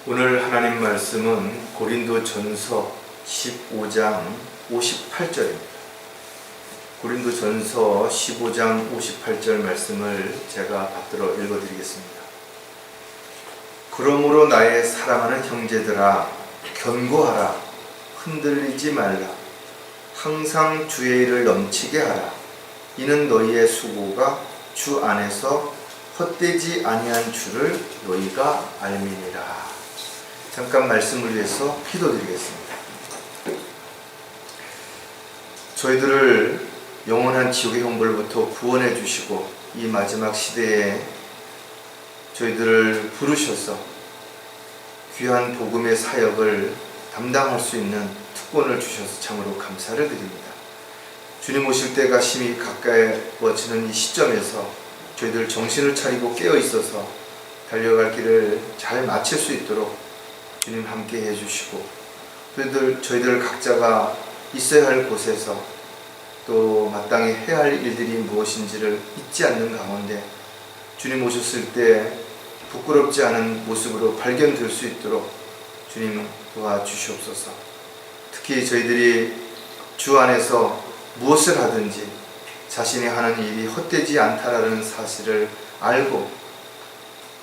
오늘 하나님 말씀은 고린도전서 15장 58절입니다. 고린도전서 15장 58절 말씀을 제가 받들어 읽어드리겠습니다. 그러므로 나의 사랑하는 형제들아, 견고하라. 흔들리지 말라. 항상 주의 일을 넘치게 하라. 이는 너희의 수고가 주 안에서 헛되지 아니한 줄을 너희가 알미니라. 잠깐 말씀을 위해서 기도드리겠습니다. 저희들을 영원한 지옥의 형벌로부터 구원해 주시고 이 마지막 시대에 저희들을 부르셔서 귀한 복음의 사역을 담당할 수 있는 특권을 주셔서 참으로 감사를 드립니다. 주님 오실 때가 심히 가까워지는 이 시점에서 저희들 정신을 차리고 깨어 있어서 달려갈 길을 잘 마칠 수 있도록 주님 함께 해주시고, 저희들 각자가 있어야 할 곳에서 또 마땅히 해야 할 일들이 무엇인지를 잊지 않는 가운데 주님 오셨을 때 부끄럽지 않은 모습으로 발견될 수 있도록 주님 도와주시옵소서. 특히 저희들이 주 안에서 무엇을 하든지 자신이 하는 일이 헛되지 않다라는 사실을 알고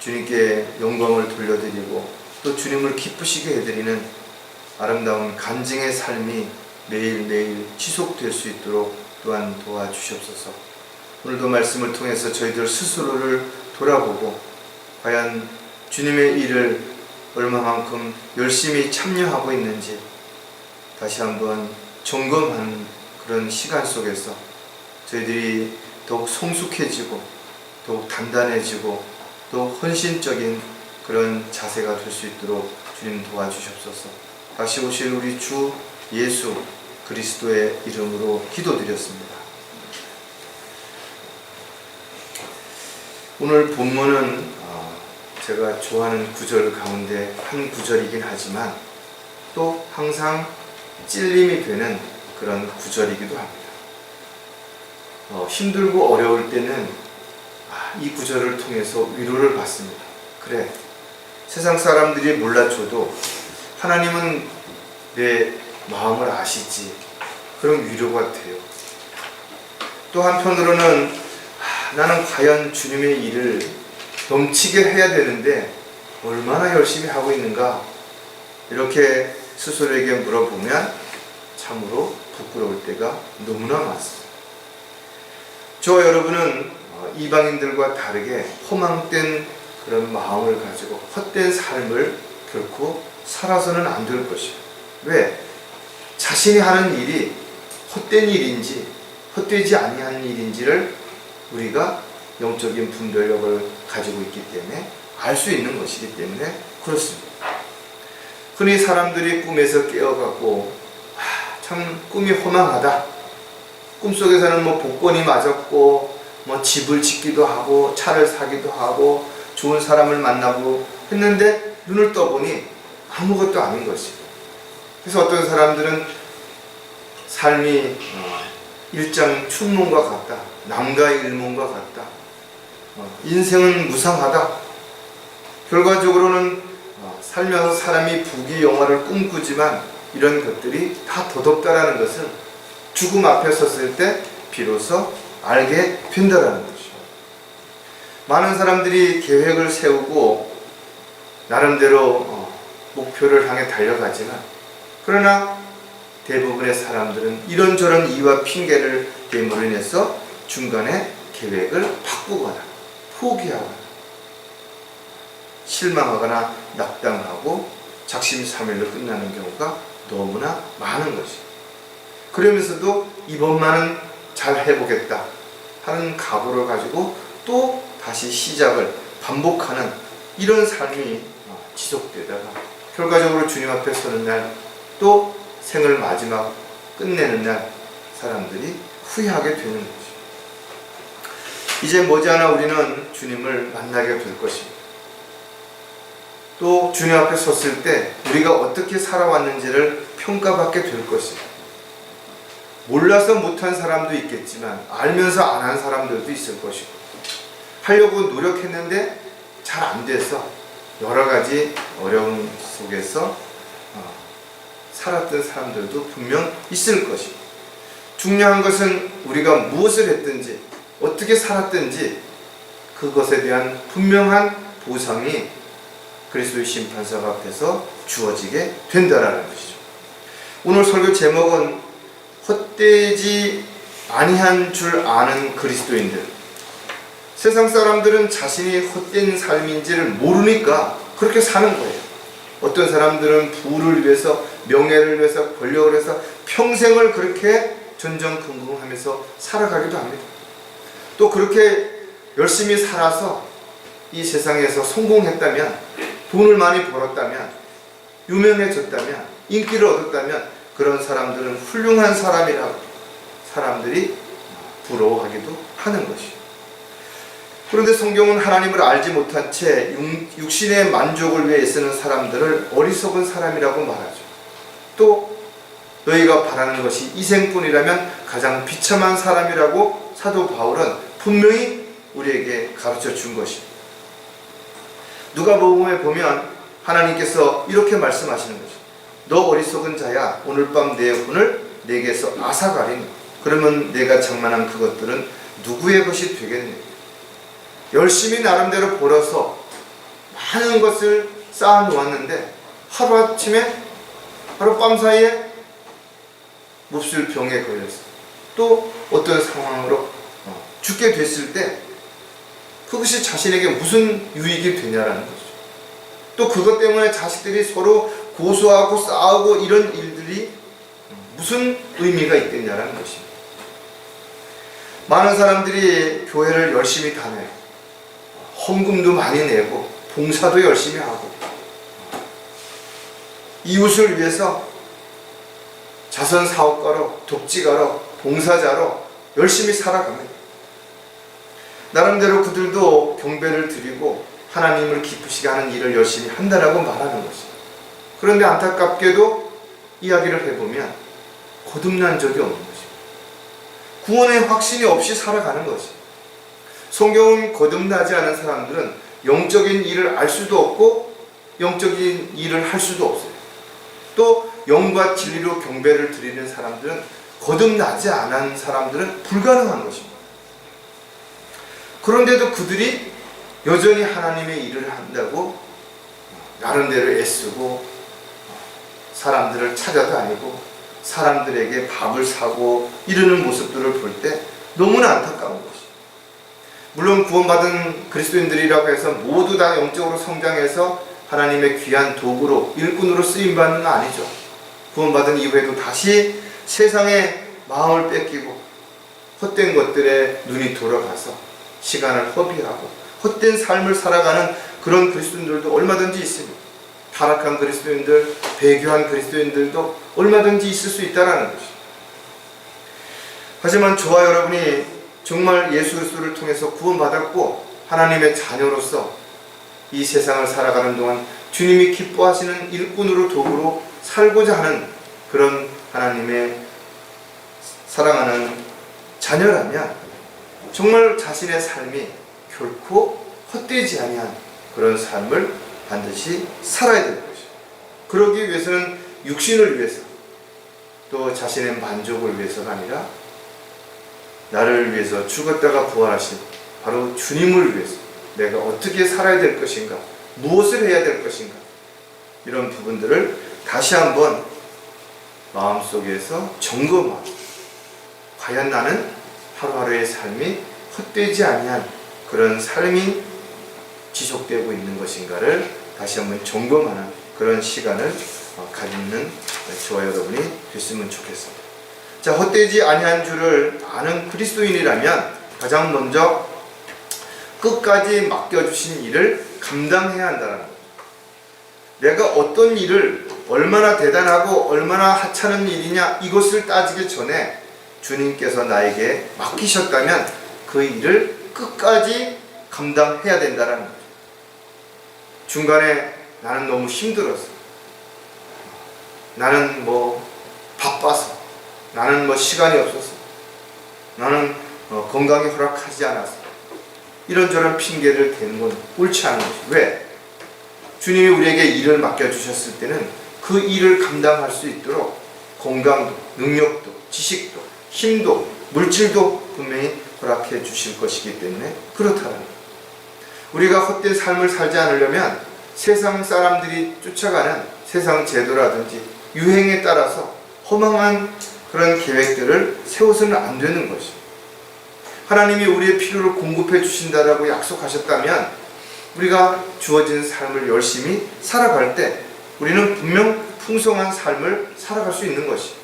주님께 영광을 돌려드리고 또 주님을 기쁘시게 해드리는 아름다운 간증의 삶이 매일매일 지속될 수 있도록 또한 도와주시옵소서. 오늘도 말씀을 통해서 저희들 스스로를 돌아보고 과연 주님의 일을 얼마만큼 열심히 참여하고 있는지 다시 한번 점검하는 그런 시간 속에서 저희들이 더욱 성숙해지고 더욱 단단해지고 또 헌신적인 그런 자세가 될 수 있도록 주님 도와주시옵소서. 다시 오실 우리 주 예수 그리스도의 이름으로 기도드렸습니다. 오늘 본문은 제가 좋아하는 구절 가운데 한 구절이긴 하지만 또 항상 찔림이 되는 그런 구절이기도 합니다. 힘들고 어려울 때는 이 구절을 통해서 위로를 받습니다. 그래, 세상 사람들이 몰라줘도 하나님은 내 마음을 아시지. 그런 위로가 돼요. 또 한편으로는 나는 과연 주님의 일을 넘치게 해야 되는데 얼마나 열심히 하고 있는가, 이렇게 스스로에게 물어보면 참으로 부끄러울 때가 너무나 많습니다. 저와 여러분은 이방인들과 다르게 허망된 그런 마음을 가지고 헛된 삶을 결코 살아서는 안 될 것이에요. 왜? 자신이 하는 일이 헛된 일인지 헛되지 아니한 일인지를 우리가 영적인 분별력을 가지고 있기 때문에 알 수 있는 것이기 때문에 그렇습니다. 흔히 사람들이 꿈에서 깨어갖고 참 꿈이 허망하다, 꿈속에서는 복권이 맞았고 집을 짓기도 하고 차를 사기도 하고 좋은 사람을 만나고 했는데 눈을 떠보니 아무것도 아닌 것이에요. 그래서 어떤 사람들은 삶이 일장 춘몽과 같다, 남과 일몽과 같다, 인생은 무상하다. 결과적으로는 살면서 사람이 부귀영화를 꿈꾸지만 이런 것들이 다 도덕다라는 것을 죽음 앞에 섰을 때 비로소 알게 된다라는 것이죠. 많은 사람들이 계획을 세우고 나름대로 목표를 향해 달려가지만, 그러나 대부분의 사람들은 이런저런 이유와 핑계를 대므로 인해서 중간에 계획을 바꾸거나 포기하거나 실망하거나 낙담하고 작심삼일로 끝나는 경우가 너무나 많은 것이죠. 그러면서도 이번만은 잘 해보겠다 하는 각오를 가지고 또 다시 시작을 반복하는 이런 삶이 지속되다가 결과적으로 주님 앞에 서는 날, 또 생을 마지막 끝내는 날 사람들이 후회하게 되는 거죠. 이제 머지않아 우리는 주님을 만나게 될 것입니다. 또 주님 앞에 섰을 때 우리가 어떻게 살아왔는지를 평가받게 될 것입니다. 몰라서 못한 사람도 있겠지만 알면서 안 한 사람들도 있을 것이고, 하려고 노력했는데 잘 안 돼서 여러 가지 어려움 속에서 살았던 사람들도 분명 있을 것입니다. 중요한 것은 우리가 무엇을 했든지 어떻게 살았든지 그것에 대한 분명한 보상이 그리스도의 심판석 앞에서 주어지게 된다라는 것이죠. 오늘 설교 제목은 헛되지 아니한 줄 아는 그리스도인들. 세상 사람들은 자신이 헛된 삶인지를 모르니까 그렇게 사는 거예요. 어떤 사람들은 부를 위해서, 명예를 위해서, 권력을 위해서 평생을 그렇게 전전긍긍하면서 살아가기도 합니다. 또 그렇게 열심히 살아서 이 세상에서 성공했다면, 돈을 많이 벌었다면, 유명해졌다면, 인기를 얻었다면 그런 사람들은 훌륭한 사람이라고 사람들이 부러워하기도 하는 것이죠. 그런데 성경은 하나님을 알지 못한 채 육신의 만족을 위해 애쓰는 사람들을 어리석은 사람이라고 말하죠. 또 너희가 바라는 것이 이생뿐이라면 가장 비참한 사람이라고 사도 바울은 분명히 우리에게 가르쳐 준 것입니다. 누가복음에 보면 하나님께서 이렇게 말씀하시는 거죠. 너 어리석은 자야, 오늘 밤 내 혼을 내게서 앗아가리니 그러면 내가 장만한 그것들은 누구의 것이 되겠니? 열심히 나름대로 벌어서 많은 것을 쌓아 놓았는데 하루아침에, 하룻밤 사이에 몹쓸 병에 걸렸어. 또 어떤 상황으로 죽게 됐을 때 그것이 자신에게 무슨 유익이 되냐라는 거죠. 또 그것 때문에 자식들이 서로 고소하고 싸우고 이런 일들이 무슨 의미가 있겠냐라는 것입니다. 많은 사람들이 교회를 열심히 다녀요. 헌금도 많이 내고 봉사도 열심히 하고 이웃을 위해서 자선사업가로, 독지가로, 봉사자로 열심히 살아갑니다. 나름대로 그들도 경배를 드리고 하나님을 기쁘시게 하는 일을 열심히 한다라고 말하는 것입니다. 그런데 안타깝게도 이야기를 해보면 거듭난 적이 없는 것입니다. 구원의 확신이 없이 살아가는 것입니다. 성경은 거듭나지 않은 사람들은 영적인 일을 알 수도 없고 영적인 일을 할 수도 없어요. 또 영과 진리로 경배를 드리는 사람들은, 거듭나지 않은 사람들은 불가능한 것입니다. 그런데도 그들이 여전히 하나님의 일을 한다고 나름대로 애쓰고 사람들을 찾아다니고 사람들에게 밥을 사고 이러는 모습들을 볼 때 너무나 안타까운 것입니다. 물론 구원받은 그리스도인들이라고 해서 모두 다 영적으로 성장해서 하나님의 귀한 도구로, 일꾼으로 쓰임받는 건 아니죠. 구원받은 이후에도 다시 세상의 마음을 뺏기고 헛된 것들에 눈이 돌아가서 시간을 허비하고 헛된 삶을 살아가는 그런 그리스도인들도 얼마든지 있습니다. 타락한 그리스도인들, 배교한 그리스도인들도 얼마든지 있을 수 있다는 것이죠. 하지만 저와 여러분이 정말 예수 그리스도를 통해서 구원받았고 하나님의 자녀로서 이 세상을 살아가는 동안 주님이 기뻐하시는 일꾼으로, 도구로 살고자 하는 그런 하나님의 사랑하는 자녀라면 정말 자신의 삶이 결코 헛되지 아니한 그런 삶을 반드시 살아야 되는 것이죠. 그러기 위해서는 육신을 위해서, 또 자신의 만족을 위해서가 아니라 나를 위해서 죽었다가 부활하신 바로 주님을 위해서 내가 어떻게 살아야 될 것인가, 무엇을 해야 될 것인가, 이런 부분들을 다시 한번 마음속에서 점검하고 과연 나는 하루하루의 삶이 헛되지 아니한 그런 삶이 지속되고 있는 것인가를 다시 한번 점검하는 그런 시간을 가지는 저와 여러분이 됐으면 좋겠습니다. 자, 헛되지 아니한 줄을 아는 그리스도인이라면 가장 먼저 끝까지 맡겨주신 일을 감당해야 한다는 거예요. 내가 어떤 일을 얼마나 대단하고 얼마나 하찮은 일이냐, 이것을 따지기 전에 주님께서 나에게 맡기셨다면 그 일을 끝까지 감당해야 된다는 거죠. 중간에 나는 너무 힘들었어, 나는 바빠서, 나는 시간이 없어서, 나는 건강이 허락하지 않아서, 이런저런 핑계를 대는 건 옳지 않은 것이. 왜? 주님이 우리에게 일을 맡겨주셨을 때는 그 일을 감당할 수 있도록 건강도, 능력도, 지식도, 힘도, 물질도 분명히 허락해 주실 것이기 때문에 그렇다는 거예요. 우리가 헛된 삶을 살지 않으려면 세상 사람들이 쫓아가는 세상 제도라든지 유행에 따라서 허망한 그런 계획들을 세워서는 안 되는 것이죠. 하나님이 우리의 필요를 공급해 주신다라고 약속하셨다면 우리가 주어진 삶을 열심히 살아갈 때 우리는 분명 풍성한 삶을 살아갈 수 있는 것이죠.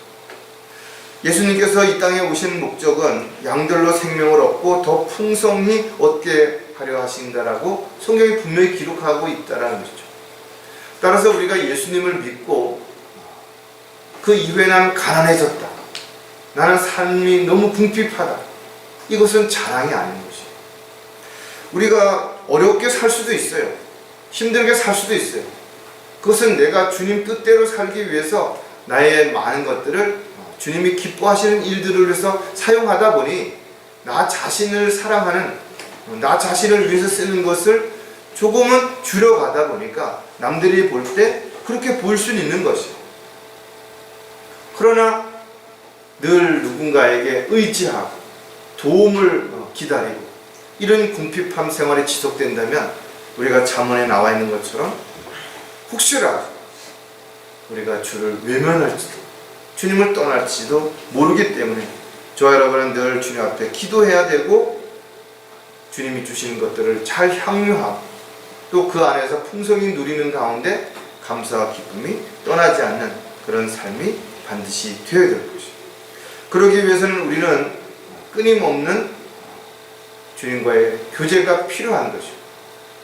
예수님께서 이 땅에 오신 목적은 양들로 생명을 얻고 더 풍성히 얻게 하려 하신다라고 성경이 분명히 기록하고 있다라는 것이죠. 따라서 우리가 예수님을 믿고 그 이후에 나는 가난해졌다, 나는 삶이 너무 궁핍하다, 이것은 자랑이 아닌 것이에요. 우리가 어렵게 살 수도 있어요. 힘들게 살 수도 있어요. 그것은 내가 주님 뜻대로 살기 위해서 나의 많은 것들을 주님이 기뻐하시는 일들을 위해서 사용하다 보니 나 자신을 사랑하는, 나 자신을 위해서 쓰는 것을 조금은 줄여가다 보니까 남들이 볼 때 그렇게 보일 수는 있는 것이에요. 그러나 늘 누군가에게 의지하고 도움을 기다리고 이런 궁핍함 생활이 지속된다면 우리가 잠언에 나와 있는 것처럼 혹시라도 우리가 주를 외면할지도 주님을 떠날지도 모르기 때문에 저와 여러분은 늘 주님 앞에 기도해야 되고 주님이 주시는 것들을 잘 향유하고 또 그 안에서 풍성히 누리는 가운데 감사와 기쁨이 떠나지 않는 그런 삶이 반드시 되어야 될 것이죠. 그러기 위해서는 우리는 끊임없는 주님과의 교제가 필요한 것이고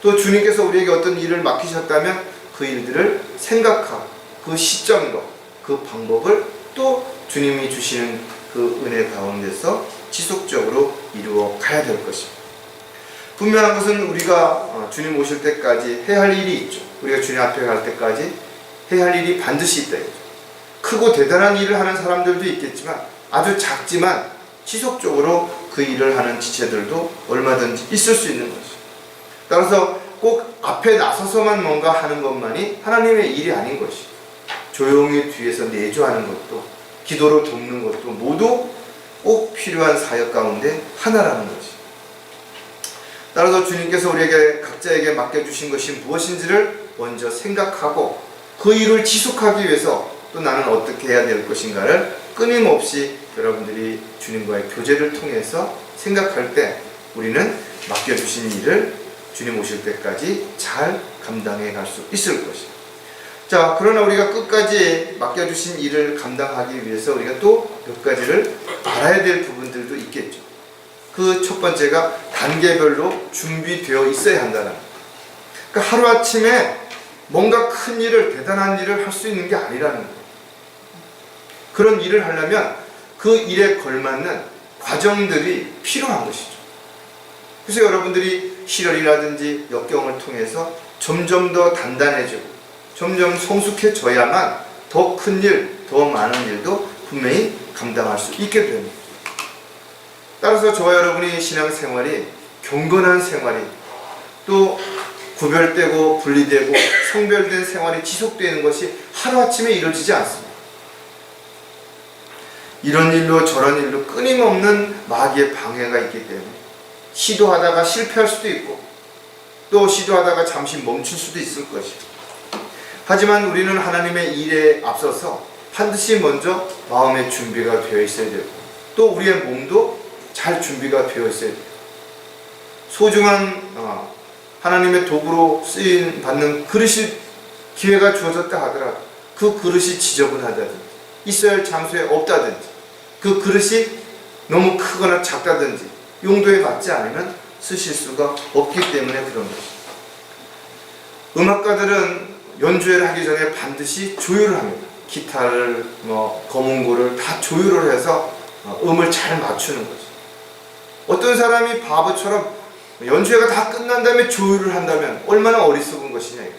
또 주님께서 우리에게 어떤 일을 맡기셨다면 그 일들을 생각하고 그 시점과 그 방법을 또 주님이 주시는 그 은혜 가운데서 지속적으로 이루어 가야 될 것입니다. 분명한 것은 우리가 주님 오실 때까지 해야 할 일이 있죠. 우리가 주님 앞에 갈 때까지 해야 할 일이 반드시 있다. 크고 대단한 일을 하는 사람들도 있겠지만 아주 작지만 지속적으로 그 일을 하는 지체들도 얼마든지 있을 수 있는 것이죠. 따라서 꼭 앞에 나서서만 뭔가 하는 것만이 하나님의 일이 아닌 것이죠. 조용히 뒤에서 내조하는 것도 기도로 돕는 것도 모두 꼭 필요한 사역 가운데 하나라는 것이죠. 따라서 주님께서 우리에게 각자에게 맡겨주신 것이 무엇인지를 먼저 생각하고 그 일을 지속하기 위해서 또 나는 어떻게 해야 될 것인가를 끊임없이 여러분들이 주님과의 교제를 통해서 생각할 때 우리는 맡겨주신 일을 주님 오실 때까지 잘 감당해 갈 수 있을 것입니다. 자, 그러나 우리가 끝까지 맡겨주신 일을 감당하기 위해서 우리가 또 몇 가지를 알아야 될 부분들도 있겠죠. 그 첫 번째가 단계별로 준비되어 있어야 한다는 거예요. 그러니까 하루아침에 뭔가 큰 일을, 대단한 일을 할 수 있는 게 아니라는 거예요. 그런 일을 하려면 그 일에 걸맞는 과정들이 필요한 것이죠. 그래서 여러분들이 시련이라든지 역경을 통해서 점점 더 단단해지고 점점 성숙해져야만 더 큰 일, 더 많은 일도 분명히 감당할 수 있게 됩니다. 따라서 저와 여러분이 신앙생활이 경건한 생활이 또 구별되고 분리되고 성별된 생활이 지속되는 것이 하루아침에 이루어지지 않습니다. 이런 일로 저런 일로 끊임없는 마귀의 방해가 있기 때문에 시도하다가 실패할 수도 있고 또 시도하다가 잠시 멈출 수도 있을 것이고 하지만 우리는 하나님의 일에 앞서서 반드시 먼저 마음의 준비가 되어 있어야 되고 또 우리의 몸도 잘 준비가 되어 있어야 돼요. 소중한 하나님의 도구로 쓰임 받는 그릇이 기회가 주어졌다 하더라도 그 그릇이 지저분하다든지 있어야 할 장소에 없다든지 그 그릇이 너무 크거나 작다든지 용도에 맞지 않으면 쓰실 수가 없기 때문에 그런 것입니다. 음악가들은 연주회를 하기 전에 반드시 조율을 합니다. 기타를 거문고를 다 조율을 해서 음을 잘 맞추는 거죠. 어떤 사람이 바보처럼 연주회가 다 끝난 다음에 조율을 한다면 얼마나 어리석은 것이냐 이거죠.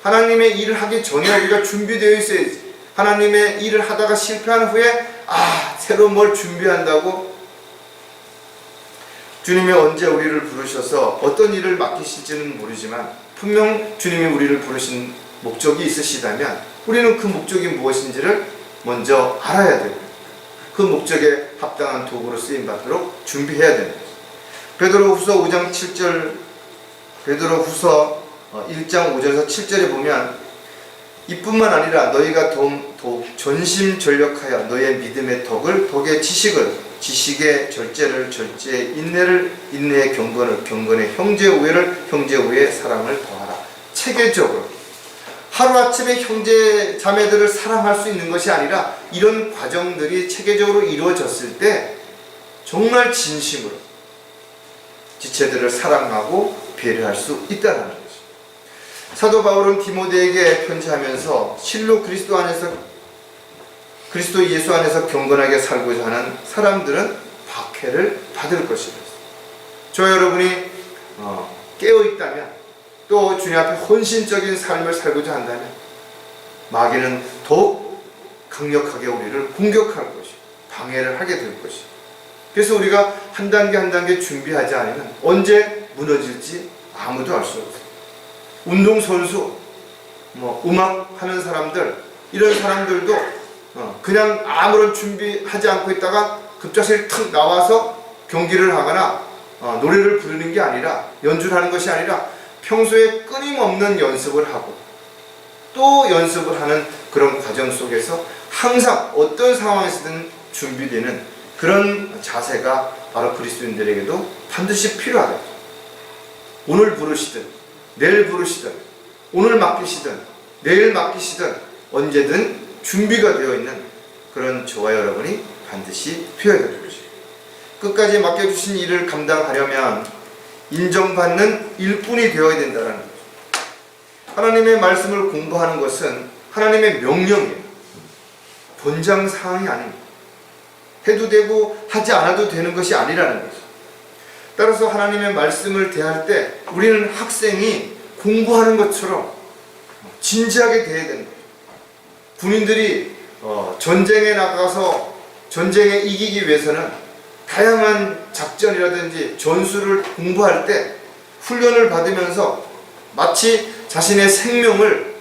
하나님의 일을 하기 전에 우리가 준비되어 있어야지. 하나님의 일을 하다가 실패한 후에 새로 뭘 준비한다고 주님이 언제 우리를 부르셔서 어떤 일을 맡기실지는 모르지만 분명 주님이 우리를 부르신 목적이 있으시다면 우리는 그 목적이 무엇인지를 먼저 알아야 되고 그 목적에 합당한 도구로 쓰임받도록 준비해야 됩니다. 베드로후서 5장 7절, 베드로후서 1장 5절에서 7절에 보면 이뿐만 아니라 너희가 더욱 전심전력하여 너희의 믿음의 덕의 지식의 절제를 인내의 경건의 형제 우애의 사랑을 더하라. 체계적으로 하루아침에 형제 자매들을 사랑할 수 있는 것이 아니라 이런 과정들이 체계적으로 이루어졌을 때 정말 진심으로 지체들을 사랑하고 배려할 수 있다는 것입니다. 사도 바울은 디모데에게 편지하면서 실로 그리스도 예수 안에서 경건하게 살고자 하는 사람들은 박해를 받을 것이다. 저 여러분이 깨어있다면 또 주님 앞에 헌신적인 삶을 살고자 한다면 마귀는 더욱 강력하게 우리를 공격할 것이고 방해를 하게 될 것이고, 그래서 우리가 한 단계 한 단계 준비하지 않으면 언제 무너질지 아무도 알 수 없어요. 운동선수, 음악하는 사람들, 이런 사람들도 그냥 아무런 준비하지 않고 있다가 급작스레 탁 나와서 경기를 하거나 노래를 부르는 게 아니라, 연주를 하는 것이 아니라 평소에 끊임없는 연습을 하고 또 연습을 하는 그런 과정 속에서 항상 어떤 상황에서든 준비되는 그런 자세가 바로 그리스도인들에게도 반드시 필요하다. 오늘 부르시든 내일 부르시든 오늘 맡기시든 내일 맡기시든 언제든 준비가 되어 있는 그런 저와 여러분이 반드시 필요해야 될 것입니다. 끝까지 맡겨주신 일을 감당하려면 인정받는 일꾼이 되어야 된다는 거죠. 하나님의 말씀을 공부하는 것은 하나님의 명령이에요. 권장사항이 아닙니다. 해도 되고 하지 않아도 되는 것이 아니라는 거죠. 따라서 하나님의 말씀을 대할 때 우리는 학생이 공부하는 것처럼 진지하게 대해야 되는 거죠. 군인들이 전쟁에 나가서 전쟁에 이기기 위해서는 다양한 작전이라든지 전술을 공부할 때 훈련을 받으면서 마치 자신의 생명을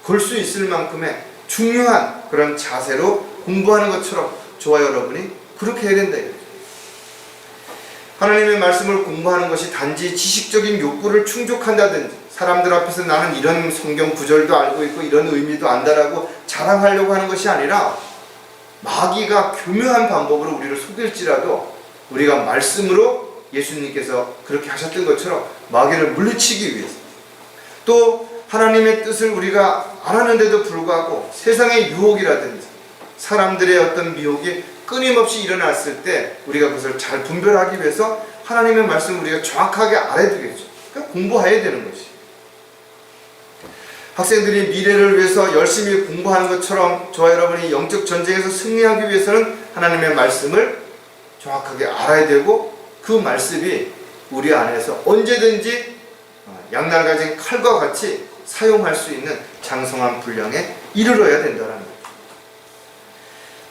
걸 수 있을 만큼의 중요한 그런 자세로 공부하는 것처럼 저와 여러분이 그렇게 해야 된다. 하나님의 말씀을 공부하는 것이 단지 지식적인 욕구를 충족한다든지 사람들 앞에서 나는 이런 성경 구절도 알고 있고 이런 의미도 안다라고 자랑하려고 하는 것이 아니라, 마귀가 교묘한 방법으로 우리를 속일지라도 우리가 말씀으로 예수님께서 그렇게 하셨던 것처럼 마귀를 물리치기 위해서, 또 하나님의 뜻을 우리가 알았는데도 불구하고 세상의 유혹이라든지 사람들의 어떤 미혹이 끊임없이 일어났을 때 우리가 그것을 잘 분별하기 위해서 하나님의 말씀을 우리가 정확하게 알아야 되겠죠. 그러니까 공부해야 되는 것이. 학생들이 미래를 위해서 열심히 공부하는 것처럼 저와 여러분이 영적 전쟁에서 승리하기 위해서는 하나님의 말씀을 정확하게 알아야 되고, 그 말씀이 우리 안에서 언제든지 양날 가진 칼과 같이 사용할 수 있는 장성한 분량에 이르러야 된다는 거예요.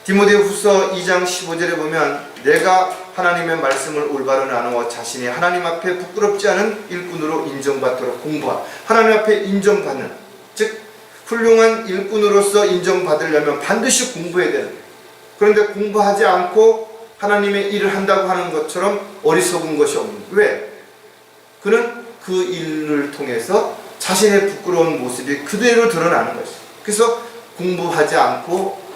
디모데후서 2장 15절에 보면 내가 하나님의 말씀을 올바로 나누어 자신이 하나님 앞에 부끄럽지 않은 일꾼으로 인정받도록 공부하. 하나님 앞에 인정받는, 즉 훌륭한 일꾼으로서 인정받으려면 반드시 공부해야 되는 거예요. 그런데 공부하지 않고 하나님의 일을 한다고 하는 것처럼 어리석은 것이 없는 거예요. 왜? 그는 그 일을 통해서 자신의 부끄러운 모습이 그대로 드러나는 것이에요. 그래서 공부하지 않고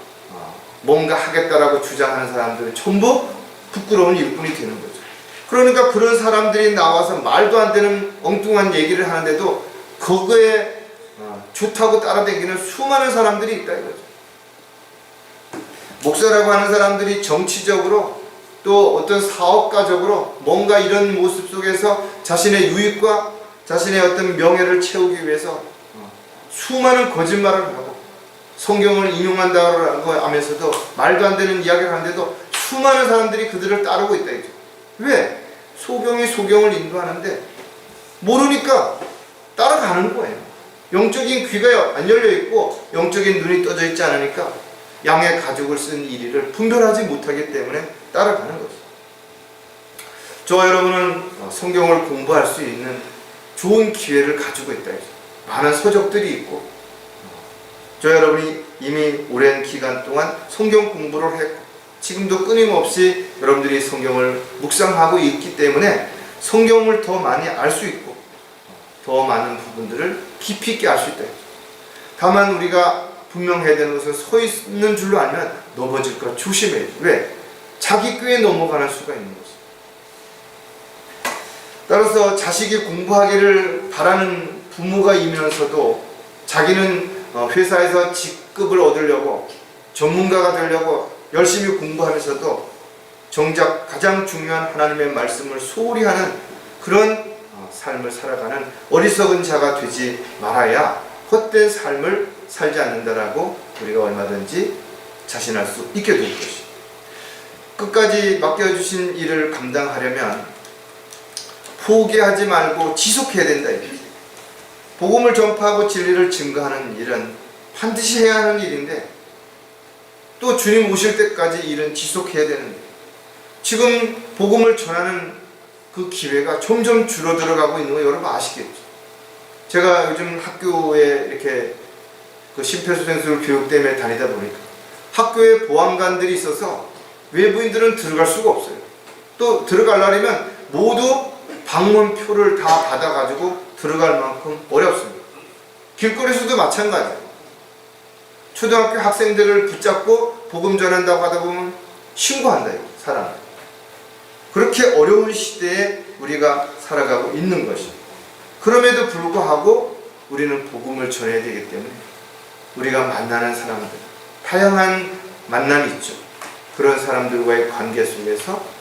뭔가 하겠다라고 주장하는 사람들은 전부 부끄러운 일꾼이 되는 거죠. 그러니까 그런 사람들이 나와서 말도 안 되는 엉뚱한 얘기를 하는데도 그거에 좋다고 따라다니는 수많은 사람들이 있다 이거죠. 목사라고 하는 사람들이 정치적으로 또 어떤 사업가적으로 뭔가 이런 모습 속에서 자신의 유익과 자신의 어떤 명예를 채우기 위해서 수많은 거짓말을 하고 성경을 인용한다고 하면서도 말도 안 되는 이야기를 하는데도 수많은 사람들이 그들을 따르고 있다 이죠. 왜? 소경이 소경을 인도하는데 모르니까 따라가는 거예요. 영적인 귀가 안 열려 있고 영적인 눈이 떠져 있지 않으니까 양의 가죽을 쓴 이리를 분별하지 못하기 때문에 따라가는 거죠. 저와 여러분은 성경을 공부할 수 있는 좋은 기회를 가지고 있다. 많은 서적들이 있고, 저 여러분이 이미 오랜 기간 동안 성경 공부를 했고, 지금도 끊임없이 여러분들이 성경을 묵상하고 있기 때문에 성경을 더 많이 알 수 있고, 더 많은 부분들을 깊이 있게 알 수 있다. 다만 우리가 분명해야 되는 것은 서 있는 줄로 알면 넘어질까 조심해야 돼. 왜? 자기 꾀에 넘어가는 수가 있는 거지. 따라서 자식이 공부하기를 바라는 부모가 이면서도 자기는 회사에서 직급을 얻으려고 전문가가 되려고 열심히 공부하면서도 정작 가장 중요한 하나님의 말씀을 소홀히 하는 그런 삶을 살아가는 어리석은 자가 되지 말아야 헛된 삶을 살지 않는다라고 우리가 얼마든지 자신할 수 있게 될 것이. 끝까지 맡겨주신 일을 감당하려면 포기하지 말고 지속해야 된다. 복음을 전파하고 진리를 증거하는 일은 반드시 해야 하는 일인데, 또 주님 오실 때까지 일은 지속해야 되는데, 지금 복음을 전하는 그 기회가 점점 줄어들어가고 있는 거 여러분 아시겠죠? 제가 요즘 학교에 이렇게 그 심폐소생술 교육 때문에 다니다 보니까 학교에 보안관들이 있어서 외부인들은 들어갈 수가 없어요. 또 들어가려면 모두 방문표를 다 받아가지고 들어갈 만큼 어렵습니다. 길거리에서도 마찬가지예요. 초등학교 학생들을 붙잡고 복음 전한다고 하다 보면 신고한다, 사람을. 그렇게 어려운 시대에 우리가 살아가고 있는 것입니다. 그럼에도 불구하고 우리는 복음을 전해야 되기 때문에 우리가 만나는 사람들, 다양한 만남이 있죠. 그런 사람들과의 관계 속에서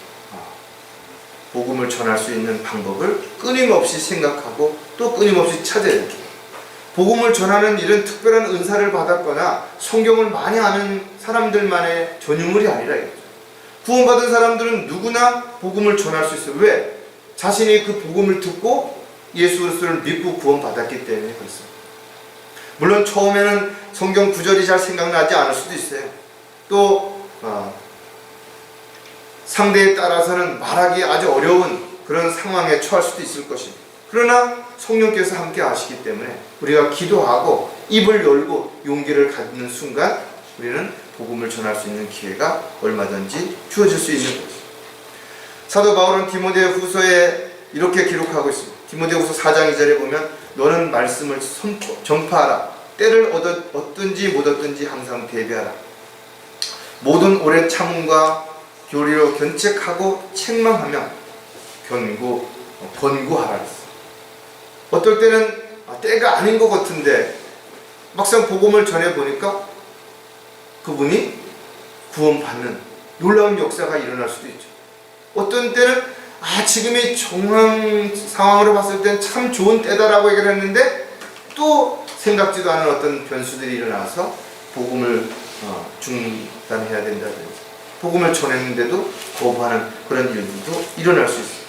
복음을 전할 수 있는 방법을 끊임없이 생각하고 또 끊임없이 찾아야 됩니다. 복음을 전하는 일은 특별한 은사를 받았거나 성경을 많이 아는 사람들만의 전유물이 아니라 이거죠. 구원받은 사람들은 누구나 복음을 전할 수 있어요. 왜? 자신이 그 복음을 듣고 예수 그리스도를 믿고 구원받았기 때문에 그렇습니다. 물론 처음에는 성경 구절이 잘 생각나지 않을 수도 있어요. 또 상대에 따라서는 말하기 아주 어려운 그런 상황에 처할 수도 있을 것입니다. 그러나 성령께서 함께 하시기 때문에 우리가 기도하고 입을 열고 용기를 갖는 순간 우리는 복음을 전할 수 있는 기회가 얼마든지 주어질 수 있는 것입니다. 사도 바울은 디모데후서에 이렇게 기록하고 있습니다. 디모데후서 4장 2절에 보면 너는 말씀을 전파하라. 때를 얻든지 못 얻든지 항상 대비하라. 모든 오래 참음과 교리로 견책하고 책망하며 권고하라 했어. 어떨 때는 때가 아닌 것 같은데 막상 복음을 전해보니까 그분이 구원받는 놀라운 역사가 일어날 수도 있죠. 어떤 때는 지금의 상황으로 봤을 땐 참 좋은 때다라고 얘기를 했는데 또 생각지도 않은 어떤 변수들이 일어나서 복음을 중단해야 된다든지 복음을 전했는데도 거부하는 그런 일들도 일어날 수 있습니다.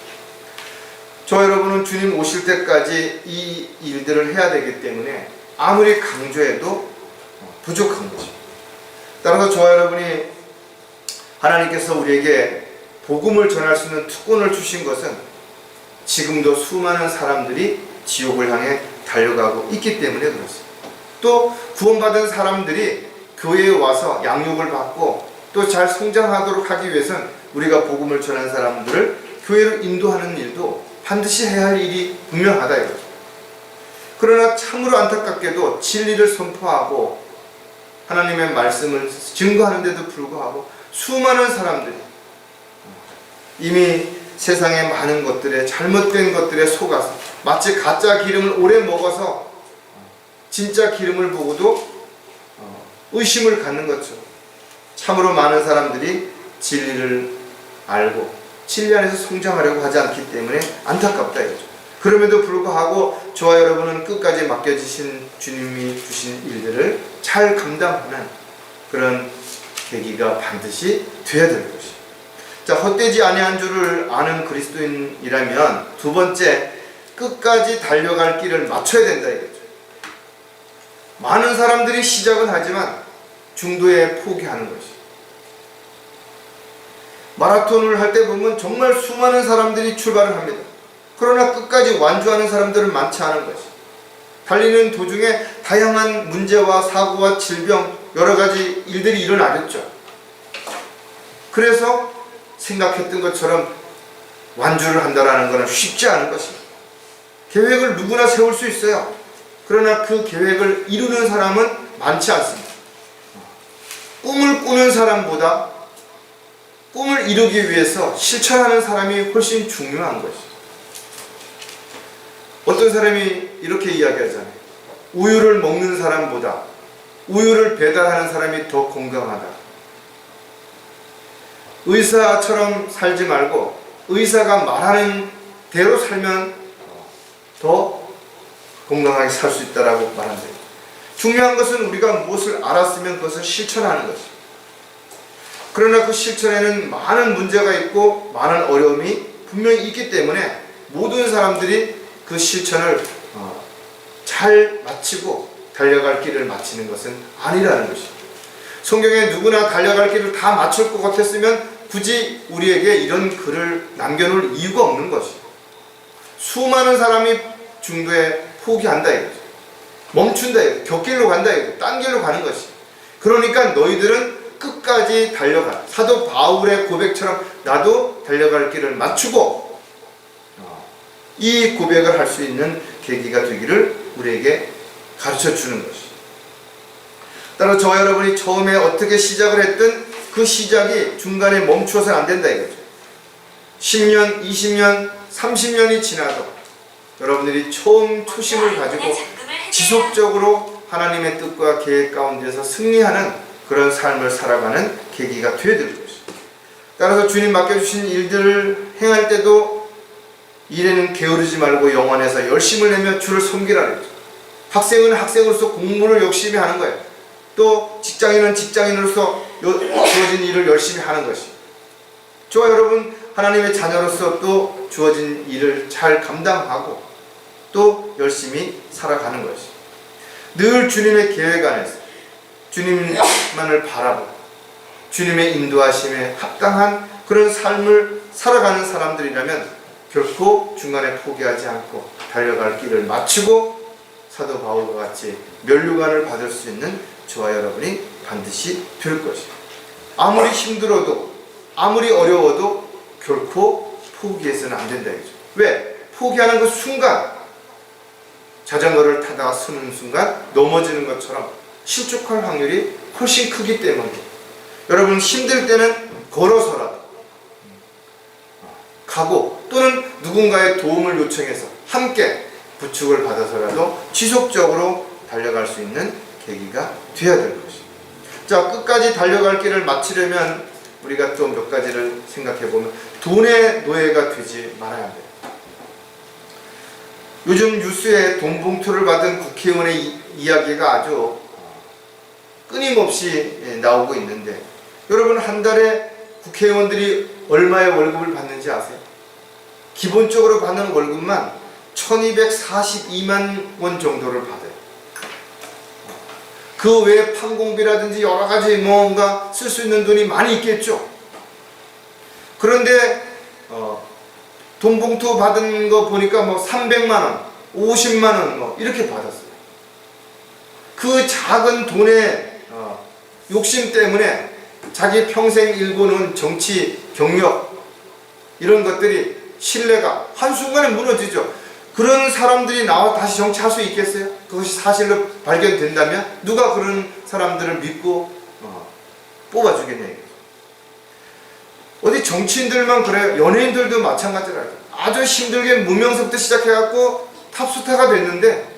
저 여러분은 주님 오실 때까지 이 일들을 해야 되기 때문에 아무리 강조해도 부족한 것입니다. 따라서 저 여러분이 하나님께서 우리에게 복음을 전할 수 있는 특권을 주신 것은 지금도 수많은 사람들이 지옥을 향해 달려가고 있기 때문에 그렇습니다. 또 구원받은 사람들이 교회에 와서 양육을 받고 또 잘 성장하도록 하기 위해서는 우리가 복음을 전한 사람들을 교회로 인도하는 일도 반드시 해야 할 일이 분명하다 이거죠. 그러나 참으로 안타깝게도 진리를 선포하고 하나님의 말씀을 증거하는데도 불구하고 수많은 사람들이 이미 세상의 많은 것들에 잘못된 것들에 속아서 마치 가짜 기름을 오래 먹어서 진짜 기름을 보고도 의심을 갖는 것처럼 참으로 많은 사람들이 진리를 알고 진리 안에서 성장하려고 하지 않기 때문에 안타깝다 이거죠. 그럼에도 불구하고 저와 여러분은 끝까지 맡겨주신 주님이 주신 일들을 잘 감당하는 그런 계기가 반드시 되어야 될 것이에요. 자, 헛되지 아니한 줄을 아는 그리스도인이라면 두 번째, 끝까지 달려갈 길을 맞춰야 된다 이거죠. 많은 사람들이 시작은 하지만 중도에 포기하는 것이. 마라톤을 할 때 보면 정말 수많은 사람들이 출발을 합니다. 그러나 끝까지 완주하는 사람들은 많지 않은 것이. 달리는 도중에 다양한 문제와 사고와 질병, 여러 가지 일들이 일어나겠죠. 그래서 생각했던 것처럼 완주를 한다는 것은 쉽지 않은 것입니다. 계획을 누구나 세울 수 있어요. 그러나 그 계획을 이루는 사람은 많지 않습니다. 꿈을 꾸는 사람보다 꿈을 이루기 위해서 실천하는 사람이 훨씬 중요한 것이죠. 어떤 사람이 이렇게 이야기하잖아요. 우유를 먹는 사람보다 우유를 배달하는 사람이 더 건강하다. 의사처럼 살지 말고 의사가 말하는 대로 살면 더 건강하게 살 수 있다라고 말한대요. 중요한 것은 우리가 무엇을 알았으면 그것을 실천하는 것입니다. 그러나 그 실천에는 많은 문제가 있고 많은 어려움이 분명히 있기 때문에 모든 사람들이 그 실천을 잘 마치고 달려갈 길을 마치는 것은 아니라는 것입니다. 성경에 누구나 달려갈 길을 다 마칠 것 같았으면 굳이 우리에게 이런 글을 남겨놓을 이유가 없는 것이죠. 수많은 사람이 중도에 포기한다 이거죠. 멈춘다 이거죠. 곁길로 간다 이거죠. 딴 길로 가는 것이죠. 그러니까 너희들은 끝까지 달려가. 사도 바울의 고백처럼 나도 달려갈 길을 맞추고 이 고백을 할 수 있는 계기가 되기를 우리에게 가르쳐 주는 것이죠. 따라 저와 여러분이 처음에 어떻게 시작을 했든 그 시작이 중간에 멈추어서는 안 된다 이거죠. 10년, 20년, 30년이 지나도 여러분들이 처음 초심을 가지고 지속적으로 하나님의 뜻과 계획 가운데서 승리하는 그런 삶을 살아가는 계기가 되어드릴 것입니다. 따라서 주님 맡겨주신 일들을 행할 때도 일에는 게으르지 말고 영원해서 열심을 내며 주를 섬기라 그랬죠. 학생은 학생으로서 공부를 열심히 하는 거예요. 또 직장인은 직장인으로서 주어진 일을 열심히 하는 것이. 저와 여러분 하나님의 자녀로서 또 주어진 일을 잘 감당하고 또 열심히 살아가는 것이. 늘 주님의 계획 안에서 주님만을 바라보고 주님의 인도하심에 합당한 그런 삶을 살아가는 사람들이라면 결코 중간에 포기하지 않고 달려갈 길을 마치고 사도 바울과 같이 면류관을 받을 수 있는 저와 여러분이 반드시 될 것입니다. 아무리 힘들어도 아무리 어려워도 결코 포기해서는 안 된다 이거죠. 왜? 포기하는 그 순간 자전거를 타다가 서는 순간 넘어지는 것처럼 실족할 확률이 훨씬 크기 때문에 여러분 힘들 때는 걸어서라도 가고 또는 누군가의 도움을 요청해서 함께 부축을 받아서라도 지속적으로 달려갈 수 있는 계기가 되어야 될 것입니다. 자, 끝까지 달려갈 길을 마치려면 우리가 또 몇 가지를 생각해 보면 돈의 노예가 되지 말아야 돼요. 요즘 뉴스에 돈 봉투를 받은 국회의원의 이야기가 아주 끊임없이 나오고 있는데 여러분 한 달에 국회의원들이 얼마의 월급을 받는지 아세요? 기본적으로 받는 월급만 1242만 원 정도를 받아요. 그 외에 판공비라든지 여러 가지 뭔가 쓸 수 있는 돈이 많이 있겠죠. 그런데 돈 봉투 받은 거 보니까 뭐 300만 원, 50만 원 뭐 이렇게 받았어요. 그 작은 돈의 욕심 때문에 자기 평생 일궈놓은 정치, 경력 이런 것들이 신뢰가 한순간에 무너지죠. 그런 사람들이 나와 다시 정치할 수 있겠어요? 그것이 사실로 발견된다면 누가 그런 사람들을 믿고 뽑아주겠냐. 어디 정치인들만 그래요. 연예인들도 마찬가지라요. 아주 힘들게 무명석부터 시작해갖고 탑스타가 됐는데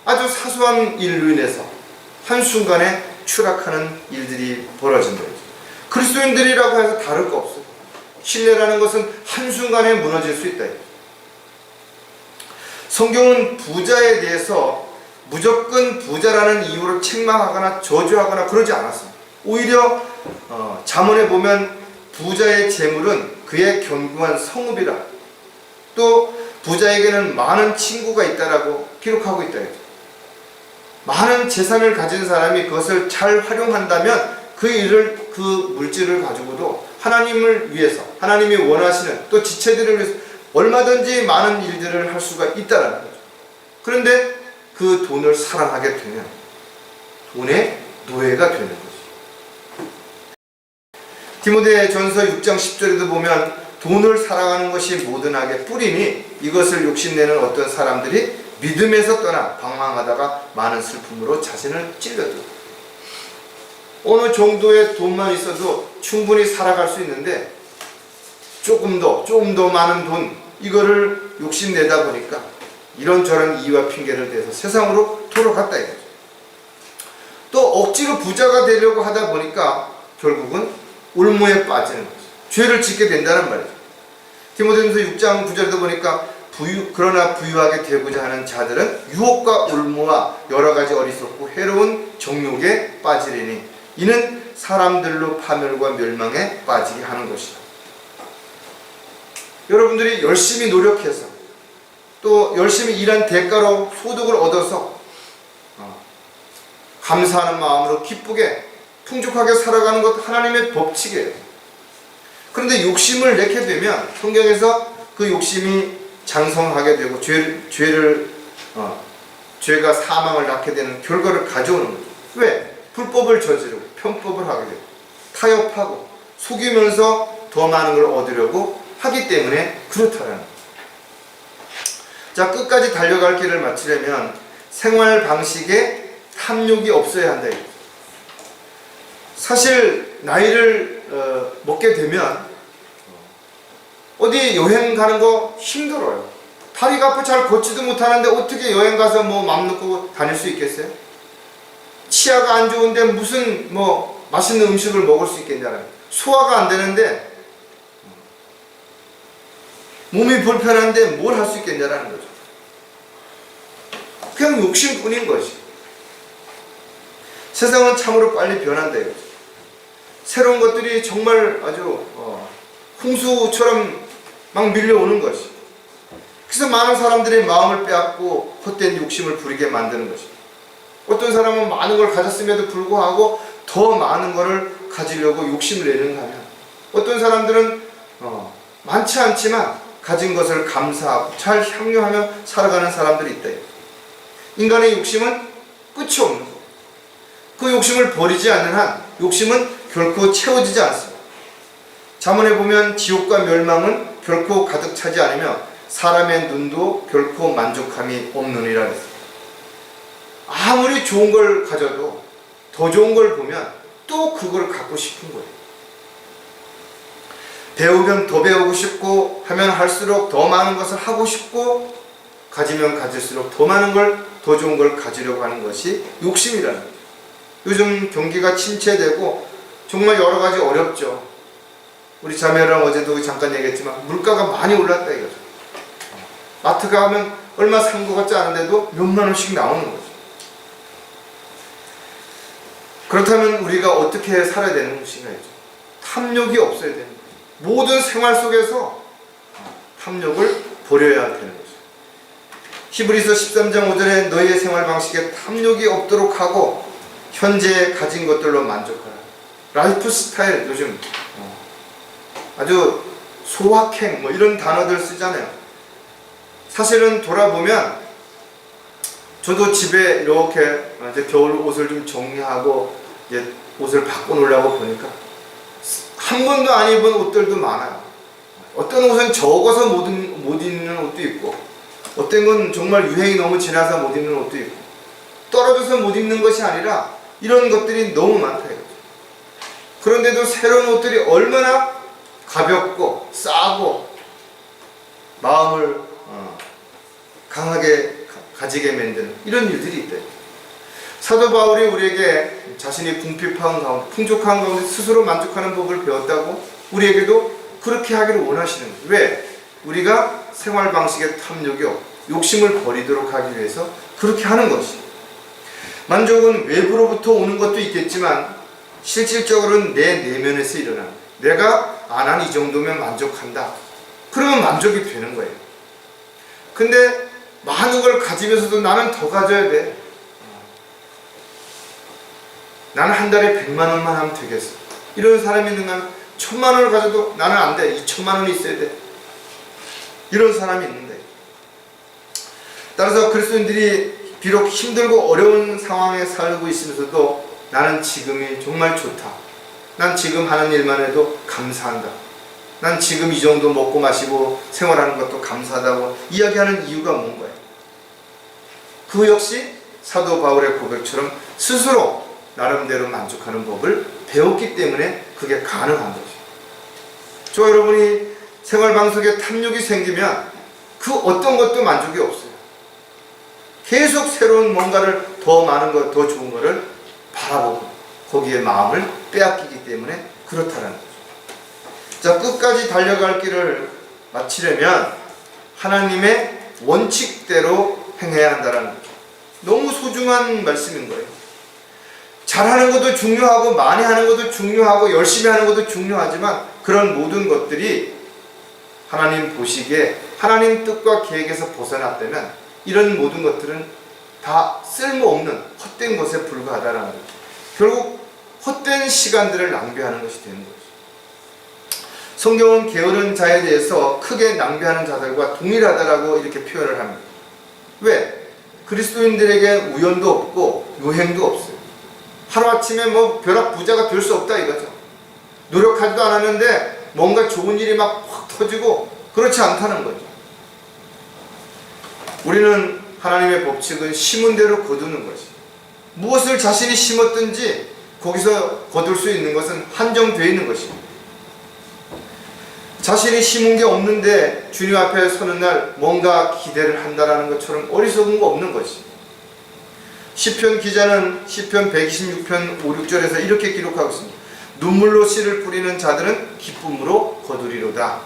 아주 사소한 일로 인해서 한순간에 추락하는 일들이 벌어진다. 그리스도인들이라고 해서 다를 거 없어요. 신뢰라는 것은 한순간에 무너질 수 있다. 성경은 부자에 대해서 무조건 부자라는 이유로 책망하거나 저주하거나 그러지 않았습니다. 오히려 잠언에 보면 부자의 재물은 그의 견고한 성읍이라, 또 부자에게는 많은 친구가 있다라고 기록하고 있다. 많은 재산을 가진 사람이 그것을 잘 활용한다면 그 물질을 가지고도 하나님을 위해서, 하나님이 원하시는 또 지체들을 위해서 얼마든지 많은 일들을 할 수가 있다는 거죠. 그런데 그 돈을 사랑하게 되면 돈의 노예가 되는 거죠. 디모데전서 6장 10절에도 보면 돈을 사랑하는 것이 모든 악의 뿌리니 이것을 욕심내는 어떤 사람들이 믿음에서 떠나 방황하다가 많은 슬픔으로 자신을 찔러도 어느 정도의 돈만 있어도 충분히 살아갈 수 있는데 조금 더 많은 돈 이거를 욕심내다 보니까 이런저런 이유와 핑계를 대서 세상으로 돌아갔다 이거죠. 또 억지로 부자가 되려고 하다 보니까 결국은 올무에 빠지는 거죠. 죄를 짓게 된다는 말이죠. 디모데전서 6장 9절에도 보니까 그러나 부유하게 되고자 하는 자들은 유혹과 올무와 여러 가지 어리석고 해로운 정욕에 빠지리니 이는 사람들로 파멸과 멸망에 빠지게 하는 것이다. 여러분들이 열심히 노력해서 또 열심히 일한 대가로 소득을 얻어서 감사하는 마음으로 기쁘게 풍족하게 살아가는 것 하나님의 법칙이에요. 그런데 욕심을 내게 되면 성경에서 그 욕심이 장성하게 되고 죄가 사망을 낳게 되는 결과를 가져오는 거죠. 왜? 불법을 저지르고 편법을 하게 되고 타협하고 속이면서 더 많은 걸 얻으려고 하기 때문에 그렇다라는 거죠. 자, 끝까지 달려갈 길을 마치려면 생활 방식에 탐욕이 없어야 한다. 사실 나이를 먹게 되면 어디 여행 가는 거 힘들어요. 다리가 아파 잘 걷지도 못하는데 어떻게 여행 가서 뭐 맘 놓고 다닐 수 있겠어요? 치아가 안 좋은데 무슨 뭐 맛있는 음식을 먹을 수 있겠냐는, 소화가 안 되는데 몸이 불편한데 뭘 할 수 있겠냐라는 거죠. 그냥 욕심뿐인 것이. 세상은 참으로 빨리 변한다 이거죠. 새로운 것들이 정말 아주 홍수처럼 막 밀려오는 것이. 그래서 많은 사람들의 마음을 빼앗고 헛된 욕심을 부리게 만드는 것이. 어떤 사람은 많은 걸 가졌음에도 불구하고 더 많은 것을 가지려고 욕심을 내는가 하면, 어떤 사람들은 많지 않지만 가진 것을 감사하고 잘 향유하며 살아가는 사람들이 있다. 인간의 욕심은 끝이 없는 것. 그 욕심을 버리지 않는 한 욕심은 결코 채워지지 않습니다. 잠언에 보면 지옥과 멸망은 결코 가득 차지 않으며 사람의 눈도 결코 만족함이 없느니라 했습니다. 아무리 좋은 걸 가져도 더 좋은 걸 보면 또 그걸 갖고 싶은 거예요. 배우면 더 배우고 싶고 하면 할수록 더 많은 것을 하고 싶고 가지면 가질수록 더 많은 걸, 더 좋은 걸 가지려고 하는 것이 욕심이라는 거예요. 요즘 경기가 침체되고 정말 여러 가지 어렵죠. 우리 자매랑 어제도 잠깐 얘기했지만 물가가 많이 올랐다 이거죠. 마트 가면 얼마 산 것 같지 않은데도 몇만 원씩 나오는 거죠. 그렇다면 우리가 어떻게 살아야 되는 것인가 이죠. 탐욕이 없어야 되는 거예요. 모든 생활 속에서 탐욕을 버려야 되는 거죠. 히브리서 13장 5절에 너희의 생활 방식에 탐욕이 없도록 하고 현재 가진 것들로 만족하라. 라이프 스타일, 요즘 아주 소확행 뭐 이런 단어들 쓰잖아요. 사실은 돌아보면 저도 집에 이렇게 이제 겨울 옷을 좀 정리하고 이제 옷을 바꿔놓으려고 보니까 한 번도 안 입은 옷들도 많아요. 어떤 옷은 적어서 못 입는 옷도 있고, 어떤 건 정말 유행이 너무 지나서 못 입는 옷도 있고, 떨어져서 못 입는 것이 아니라 이런 것들이 너무 많다 이거죠. 그런데도 새로운 옷들이 얼마나 가볍고 싸고 마음을 강하게 가지게 만드는 이런 일들이 있다. 사도 바울이 우리에게 자신이 궁핍한 가운데, 풍족한 가운데 스스로 만족하는 법을 배웠다고 우리에게도 그렇게 하기를 원하시는 거예요. 왜? 우리가 생활 방식의 탐욕이 없고 욕심을 버리도록 하기 위해서 그렇게 하는 것이. 만족은 외부로부터 오는 것도 있겠지만 실질적으로는 내 내면에서 일어나는, 내가 난 이 정도면 만족한다. 그러면 만족이 되는 거예요. 근데 많은 걸 가지면서도 나는 더 가져야 돼. 나는 한 달에 100만 원만 하면 되겠어. 이런 사람이 있는가 하면 1000만 원을 가져도 나는 안 돼. 2000만 원이 있어야 돼. 이런 사람이 있는데, 따라서 그리스도인들이 비록 힘들고 어려운 상황에 살고 있으면서도 나는 지금이 정말 좋다, 난 지금 하는 일만 해도 감사한다, 난 지금 이 정도 먹고 마시고 생활하는 것도 감사하다고 이야기하는 이유가 뭔가요? 그 역시 사도 바울의 고백처럼 스스로 나름대로 만족하는 법을 배웠기 때문에 그게 가능한 거죠. 저 여러분이 생활방 속에 탐욕이 생기면 그 어떤 것도 만족이 없어요. 계속 새로운 뭔가를, 더 많은 것, 더 좋은 것을 바라보고 거기에 마음을 빼앗기기 때문에 그렇다는 거죠. 자, 끝까지 달려갈 길을 마치려면 하나님의 원칙대로 행해야 한다는 거죠. 너무 소중한 말씀인 거예요. 잘하는 것도 중요하고 많이 하는 것도 중요하고 열심히 하는 것도 중요하지만 그런 모든 것들이 하나님 보시기에 하나님 뜻과 계획에서 벗어났다면 이런 모든 것들은 다 쓸모없는 헛된 것에 불과하다는 거죠. 결국 헛된 시간들을 낭비하는 것이 되는 거죠. 성경은 게으른 자에 대해서 크게 낭비하는 자들과 동일하다라고 이렇게 표현을 합니다. 왜? 그리스도인들에게 우연도 없고 요행도 없어요. 하루아침에 벼락 부자가 될 수 없다 이거죠. 노력하지도 않았는데 뭔가 좋은 일이 막 확 터지고 그렇지 않다는 거죠. 우리는 하나님의 법칙은 심은 대로 거두는 것이, 무엇을 자신이 심었든지 거기서 거둘 수 있는 것은 한정되어 있는 것입니다. 자신이 심은 게 없는데 주님 앞에 서는 날 뭔가 기대를 한다라는 것처럼 어리석은 거 없는 것이. 시편 기자는 시편 126편 5, 6절에서 이렇게 기록하고 있습니다. 눈물로 씨를 뿌리는 자들은 기쁨으로 거두리로다.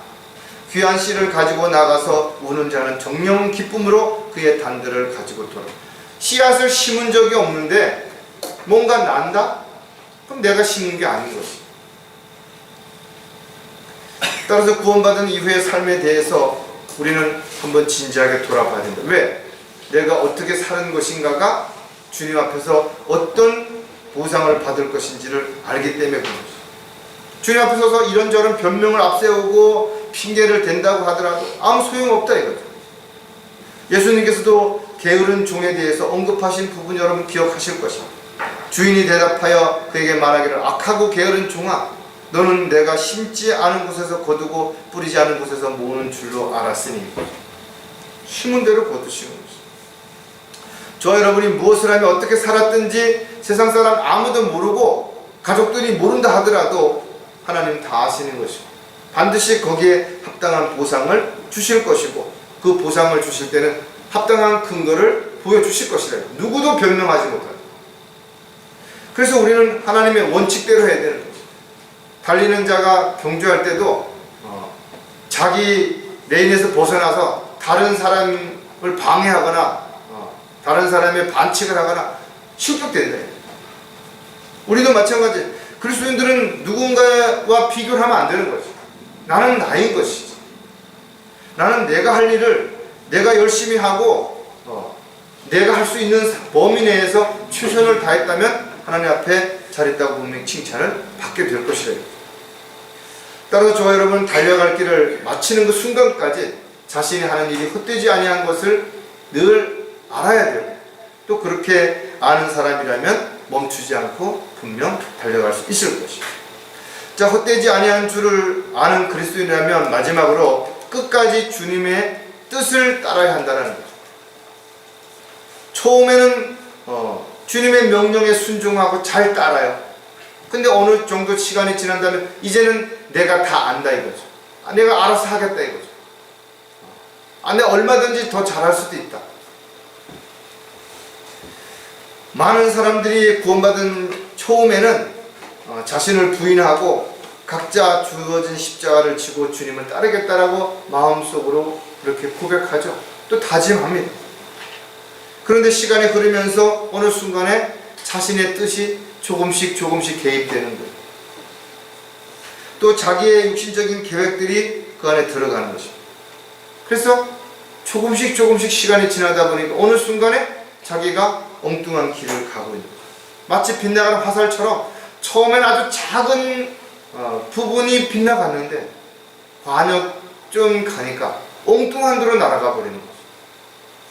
귀한 씨를 가지고 나가서 우는 자는 정령 기쁨으로 그의 단들을 가지고 돌아. 씨앗을 심은 적이 없는데 뭔가 난다? 그럼 내가 심은 게 아닌 것이. 따라서 구원받은 이후의 삶에 대해서 우리는 한번 진지하게 돌아봐야 된다. 왜? 내가 어떻게 사는 것인가가 주님 앞에서 어떤 보상을 받을 것인지를 알기 때문에 그런 거죠. 주님 앞에 서서 이런저런 변명을 앞세우고 핑계를 댄다고 하더라도 아무 소용없다 이거죠. 예수님께서도 게으른 종에 대해서 언급하신 부분 여러분 기억하실 것입니다. 주인이 대답하여 그에게 말하기를, 악하고 게으른 종아, 너는 내가 심지 않은 곳에서 거두고 뿌리지 않은 곳에서 모으는 줄로 알았으니. 심은 대로 거두시는 거죠. 저 여러분이 무엇을 하며 어떻게 살았든지 세상 사람 아무도 모르고 가족들이 모른다 하더라도 하나님 다 아시는 것이고 반드시 거기에 합당한 보상을 주실 것이고 그 보상을 주실 때는 합당한 근거를 보여주실 것이라. 누구도 변명하지 못하죠. 그래서 우리는 하나님의 원칙대로 해야 되는 거죠. 달리는 자가 경주할 때도 자기 레인에서 벗어나서 다른 사람을 방해하거나 다른 사람의 반칙을 하거나 실격된다. 우리도 마찬가지. 그리스도인들은 누군가와 비교를 하면 안 되는 거죠. 나는 나인 것이지. 나는 내가 할 일을 내가 열심히 하고 내가 할 수 있는 범위 내에서 최선을 다했다면 하나님 앞에 잘했다고 분명히 칭찬을 받게 될 것이래요. 따라서 저와 여러분 달려갈 길을 마치는 그 순간까지 자신이 하는 일이 헛되지 아니한 것을 늘 알아야 돼요. 또 그렇게 아는 사람이라면 멈추지 않고 분명 달려갈 수 있을 것이에요. 자, 헛되지 아니한 줄을 아는 그리스도인이라면 마지막으로 끝까지 주님의 뜻을 따라야 한다는 거죠. 처음에는 주님의 명령에 순종하고 잘 따라요. 근데 어느 정도 시간이 지난다면 이제는 내가 다 안다 이거죠. 내가 알아서 하겠다 이거죠. 내가 얼마든지 더 잘할 수도 있다. 많은 사람들이 구원받은 처음에는 자신을 부인하고 각자 주어진 십자가를 지고 주님을 따르겠다라고 마음속으로 그렇게 고백하죠. 또 다짐합니다. 그런데 시간이 흐르면서 어느 순간에 자신의 뜻이 조금씩 개입되는 거예요. 또 자기의 육신적인 계획들이 그 안에 들어가는 것입니다. 그래서 조금씩 시간이 지나다 보니까 어느 순간에 자기가 엉뚱한 길을 가고 있는 거예요. 마치 빗나가는 화살처럼 처음엔 아주 작은 부분이 빗나갔는데 관역 좀 가니까 엉뚱한 데로 날아가 버리는 거죠.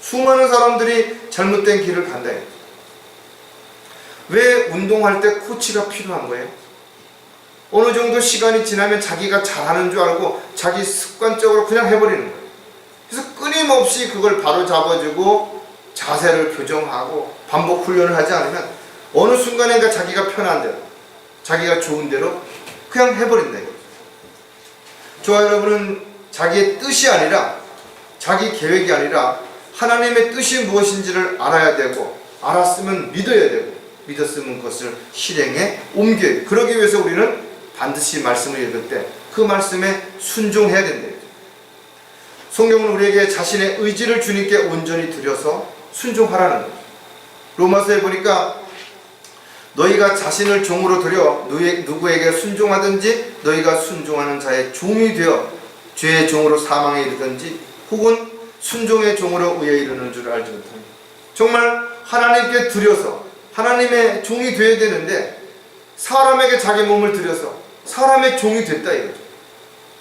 수많은 사람들이 잘못된 길을 간다. 왜 운동할 때 코치가 필요한 거예요? 어느 정도 시간이 지나면 자기가 잘하는 줄 알고 자기 습관적으로 그냥 해버리는 거예요. 그래서 끊임없이 그걸 바로 잡아주고 자세를 교정하고 반복 훈련을 하지 않으면 어느 순간인가 자기가 편한 대로, 자기가 좋은 대로 그냥 해버린다 이거죠. 저와 여러분은 자기의 뜻이 아니라, 자기 계획이 아니라 하나님의 뜻이 무엇인지를 알아야 되고, 알았으면 믿어야 되고, 믿었으면 그것을 실행에 옮겨야 돼요. 그러기 위해서 우리는 반드시 말씀을 읽을 때 그 말씀에 순종해야 된다. 성경은 우리에게 자신의 의지를 주님께 온전히 드려서 순종하라는 거죠. 로마서에 보니까 너희가 자신을 종으로 드려 누구에게 순종하든지 너희가 순종하는 자의 종이 되어 죄의 종으로 사망에 이르든지 혹은 순종의 종으로 의에 이르는 줄 알지 못합니다. 정말 하나님께 드려서 하나님의 종이 되어야 되는데 사람에게 자기 몸을 드려서 사람의 종이 됐다 이거죠.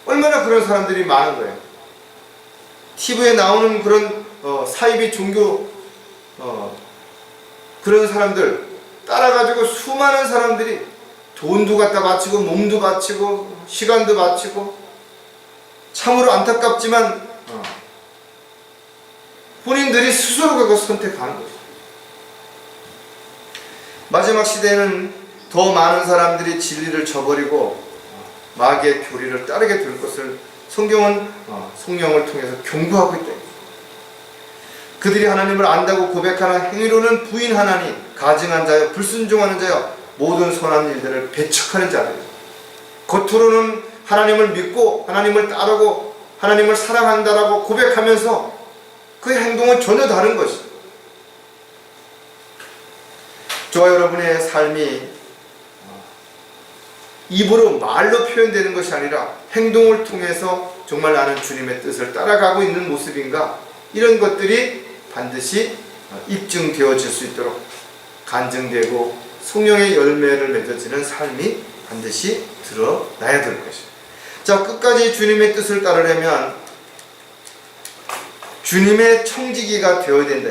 얼마나 그런 사람들이 많은 거예요. TV에 나오는 그런 사이비 종교 그런 사람들 따라가지고 수많은 사람들이 돈도 갖다 바치고 몸도 바치고 시간도 바치고 참으로 안타깝지만 본인들이 스스로 그걸 선택하는 거죠. 마지막 시대에는 더 많은 사람들이 진리를 저버리고 마귀의 교리를 따르게 될 것을 성경은 성령을 통해서 경고하고 있다. 그들이 하나님을 안다고 고백하는 행위로는 부인하나니 가증한 자여 불순종하는 자여 모든 선한 일들을 배척하는 자들. 겉으로는 하나님을 믿고 하나님을 따르고 하나님을 사랑한다라고 고백하면서 그의 행동은 전혀 다른 것이죠. 저와 여러분의 삶이 입으로 말로 표현되는 것이 아니라 행동을 통해서 정말 나는 주님의 뜻을 따라가고 있는 모습인가, 이런 것들이 반드시 입증되어질 수 있도록 간증되고 성령의 열매를 맺어지는 삶이 반드시 드러나야 될 것이에요. 자, 끝까지 주님의 뜻을 따르려면 주님의 청지기가 되어야 된다.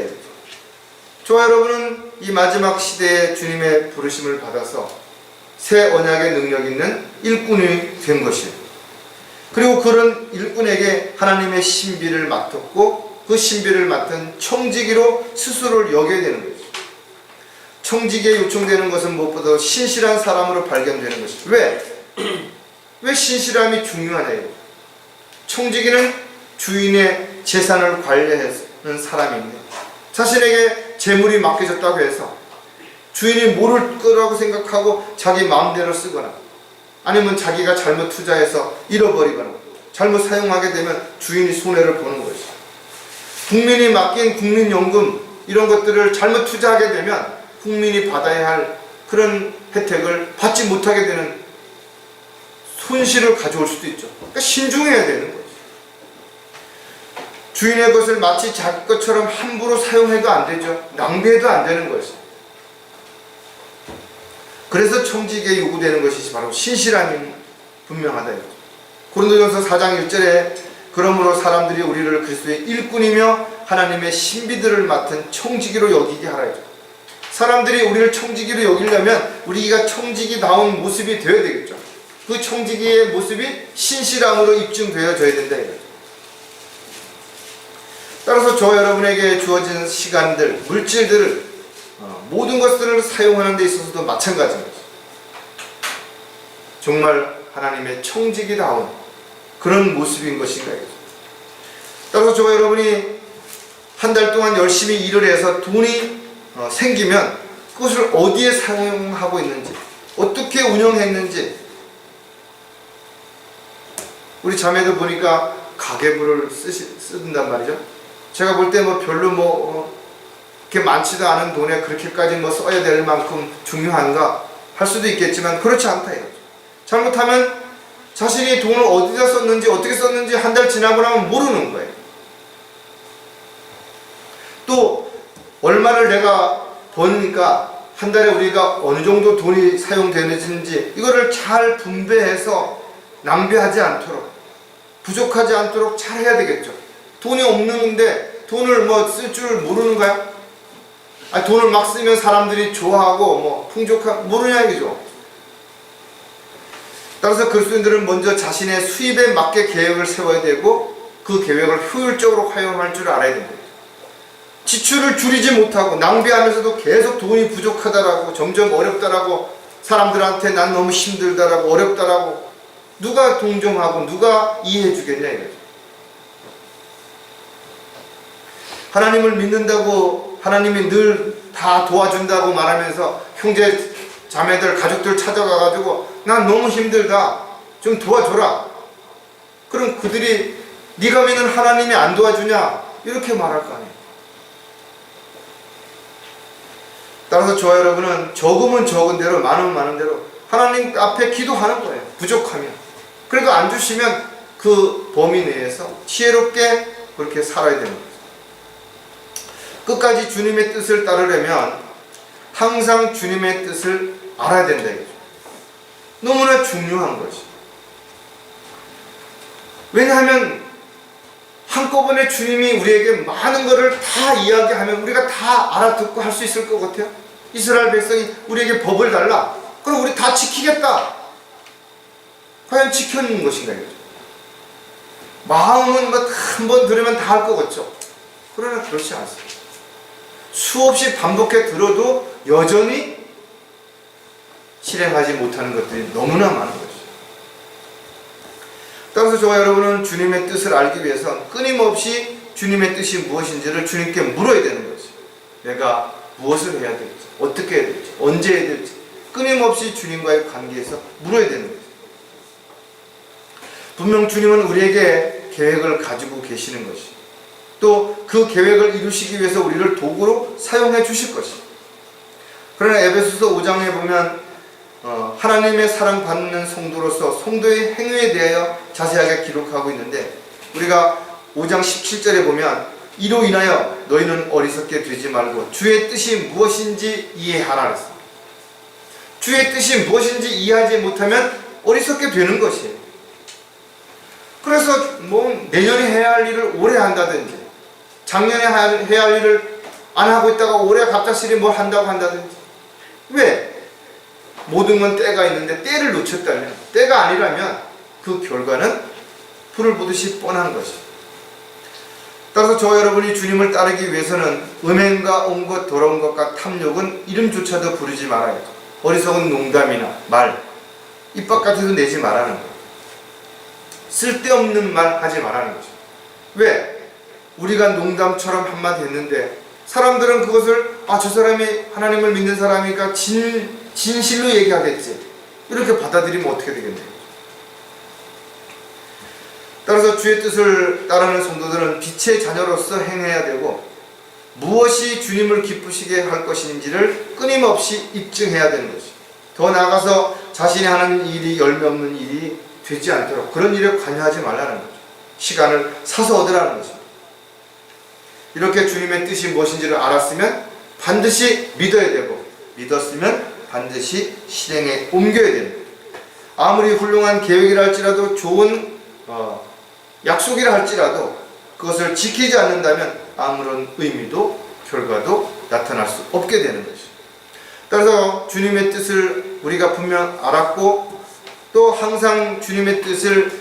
저와 여러분은 이 마지막 시대에 주님의 부르심을 받아서 새 언약의 능력 있는 일꾼이 된 것이에요. 그리고 그런 일꾼에게 하나님의 신비를 맡았고 그 신비를 맡은 청지기로 스스로를 여겨야 되는 거죠. 청지기에 요청되는 것은 무엇보다 신실한 사람으로 발견되는 것이죠. 왜 신실함이 중요하냐. 청지기는 주인의 재산을 관리하는 사람인데 자신에게 재물이 맡겨졌다고 해서 주인이 모를 거라고 생각하고 자기 마음대로 쓰거나 아니면 자기가 잘못 투자해서 잃어버리거나 잘못 사용하게 되면 주인이 손해를 보는 것이죠. 국민이 맡긴 국민연금 이런 것들을 잘못 투자하게 되면 국민이 받아야 할 그런 혜택을 받지 못하게 되는 손실을 가져올 수도 있죠. 그러니까 신중해야 되는 거죠. 주인의 것을 마치 자기 것처럼 함부로 사용해도 안 되죠. 낭비해도 안 되는 것이죠. 그래서 청지기에 요구되는 것이 바로 신실함이 분명하다. 고린도전서 4장 1절에 그러므로 사람들이 우리를 그리스도의 일꾼이며 하나님의 신비들을 맡은 청지기로 여기게 하라. 사람들이 우리를 청지기로 여기려면 우리가 청지기다운 모습이 되어야 되겠죠. 그 청지기의 모습이 신실함으로 입증되어져야 된다. 따라서 저 여러분에게 주어진 시간들, 물질들을 모든 것들을 사용하는 데 있어서도 마찬가지입니다. 정말 하나님의 청지기다운 그런 모습인 것인가. 따라서 저와 여러분이 한 달 동안 열심히 일을 해서 돈이 생기면 그것을 어디에 사용하고 있는지, 어떻게 운영했는지, 우리 자매들 보니까 가계부를 쓴단 말이죠. 제가 볼 때 별로 그렇게 많지도 않은 돈에 그렇게까지 써야 될 만큼 중요한가 할 수도 있겠지만 그렇지 않다 이거죠. 잘못하면 자신이 돈을 어디다 썼는지 어떻게 썼는지 한 달 지나고 나면 모르는 거예요. 또 얼마를 내가 버니까 한 달에 우리가 어느 정도 돈이 사용되는지 이거를 잘 분배해서 낭비하지 않도록, 부족하지 않도록 잘 해야 되겠죠. 돈이 없는데 돈을 뭐 쓸 줄 모르는 거야? 아니, 돈을 막 쓰면 사람들이 좋아하고 뭐 풍족한 모르냐 이거죠. 따라서 그리스도인들은 먼저 자신의 수입에 맞게 계획을 세워야 되고 그 계획을 효율적으로 활용할 줄 알아야 됩니다. 지출을 줄이지 못하고 낭비하면서도 계속 돈이 부족하다라고 점점 어렵다라고 사람들한테 난 너무 힘들다라고 어렵다라고 누가 동정하고 누가 이해해 주겠냐 이거죠. 하나님을 믿는다고 하나님이 늘 다 도와준다고 말하면서 형제 자매들 가족들 찾아가가지고 난 너무 힘들다 좀 도와줘라. 그럼 그들이 네가 믿는 하나님이 안 도와주냐 이렇게 말할 거 아니에요. 따라서 저와 여러분은 적으면 적은 대로 많으면 많은 대로 하나님 앞에 기도하는 거예요. 부족하면. 그래도 안 주시면 그 범위 내에서 지혜롭게 그렇게 살아야 되는 거예요. 끝까지 주님의 뜻을 따르려면 항상 주님의 뜻을 알아야 된다 이거죠. 너무나 중요한 것이. 왜냐하면 한꺼번에 주님이 우리에게 많은 것을 다 이야기하면 우리가 다 알아듣고 할 수 있을 것 같아요. 이스라엘 백성이 우리에게 법을 달라. 그럼 우리 다 지키겠다. 과연 지켜는 것인가 이거죠. 마음은 뭐 한 번 들으면 다 할 것 같죠. 그러나 그렇지 않습니다. 수없이 반복해 들어도 여전히 실행하지 못하는 것들이 너무나 많은 것이죠. 따라서 저와 여러분은 주님의 뜻을 알기 위해서 끊임없이 주님의 뜻이 무엇인지를 주님께 물어야 되는 거죠. 내가 무엇을 해야 될지, 어떻게 해야 될지, 언제 해야 될지 끊임없이 주님과의 관계에서 물어야 되는 거죠. 분명 주님은 우리에게 계획을 가지고 계시는 것이 또 그 계획을 이루시기 위해서 우리를 도구로 사용해 주실 것이. 그러나 에베소서 5장에 보면 하나님의 사랑받는 성도로서 성도의 행위에 대하여 자세하게 기록하고 있는데 우리가 5장 17절에 보면 이로 인하여 너희는 어리석게 되지 말고 주의 뜻이 무엇인지 이해하라 그랬습니다. 주의 뜻이 무엇인지 이해하지 못하면 어리석게 되는 것이에요. 그래서 뭐 내년에 해야 할 일을 올해 한다든지 작년에 해야 할 일을 안 하고 있다가 올해 갑작스레 뭘 한다고 한다든지. 왜? 모든 건 때가 있는데 때를 놓쳤다면, 때가 아니라면 그 결과는 불을 보듯이 뻔한 것이죠. 따라서 저와 여러분이 주님을 따르기 위해서는 음행과 온 것, 더러운 것과 탐욕은 이름조차도 부르지 말아야죠. 어리석은 농담이나 말, 입 바깥에서 내지 말라는 거예요. 쓸데없는 말 하지 말라는 거죠. 왜? 우리가 농담처럼 한마디 했는데 사람들은 그것을 저 사람이 하나님을 믿는 사람이니까 진실로 얘기하겠지 이렇게 받아들이면 어떻게 되겠네요. 따라서 주의 뜻을 따르는 성도들은 빛의 자녀로서 행해야 되고 무엇이 주님을 기쁘시게 할 것인지를 끊임없이 입증해야 되는 것이죠. 더 나아가서 자신이 하는 일이 열매 없는 일이 되지 않도록 그런 일에 관여하지 말라는 거죠. 시간을 사서 얻으라는 것입니다. 이렇게 주님의 뜻이 무엇인지를 알았으면 반드시 믿어야 되고 믿었으면 반드시 실행에 옮겨야 됩니다. 아무리 훌륭한 계획이라 할지라도 좋은 약속이라 할지라도 그것을 지키지 않는다면 아무런 의미도 결과도 나타날 수 없게 되는 것이죠. 따라서 주님의 뜻을 우리가 분명 알았고 또 항상 주님의 뜻을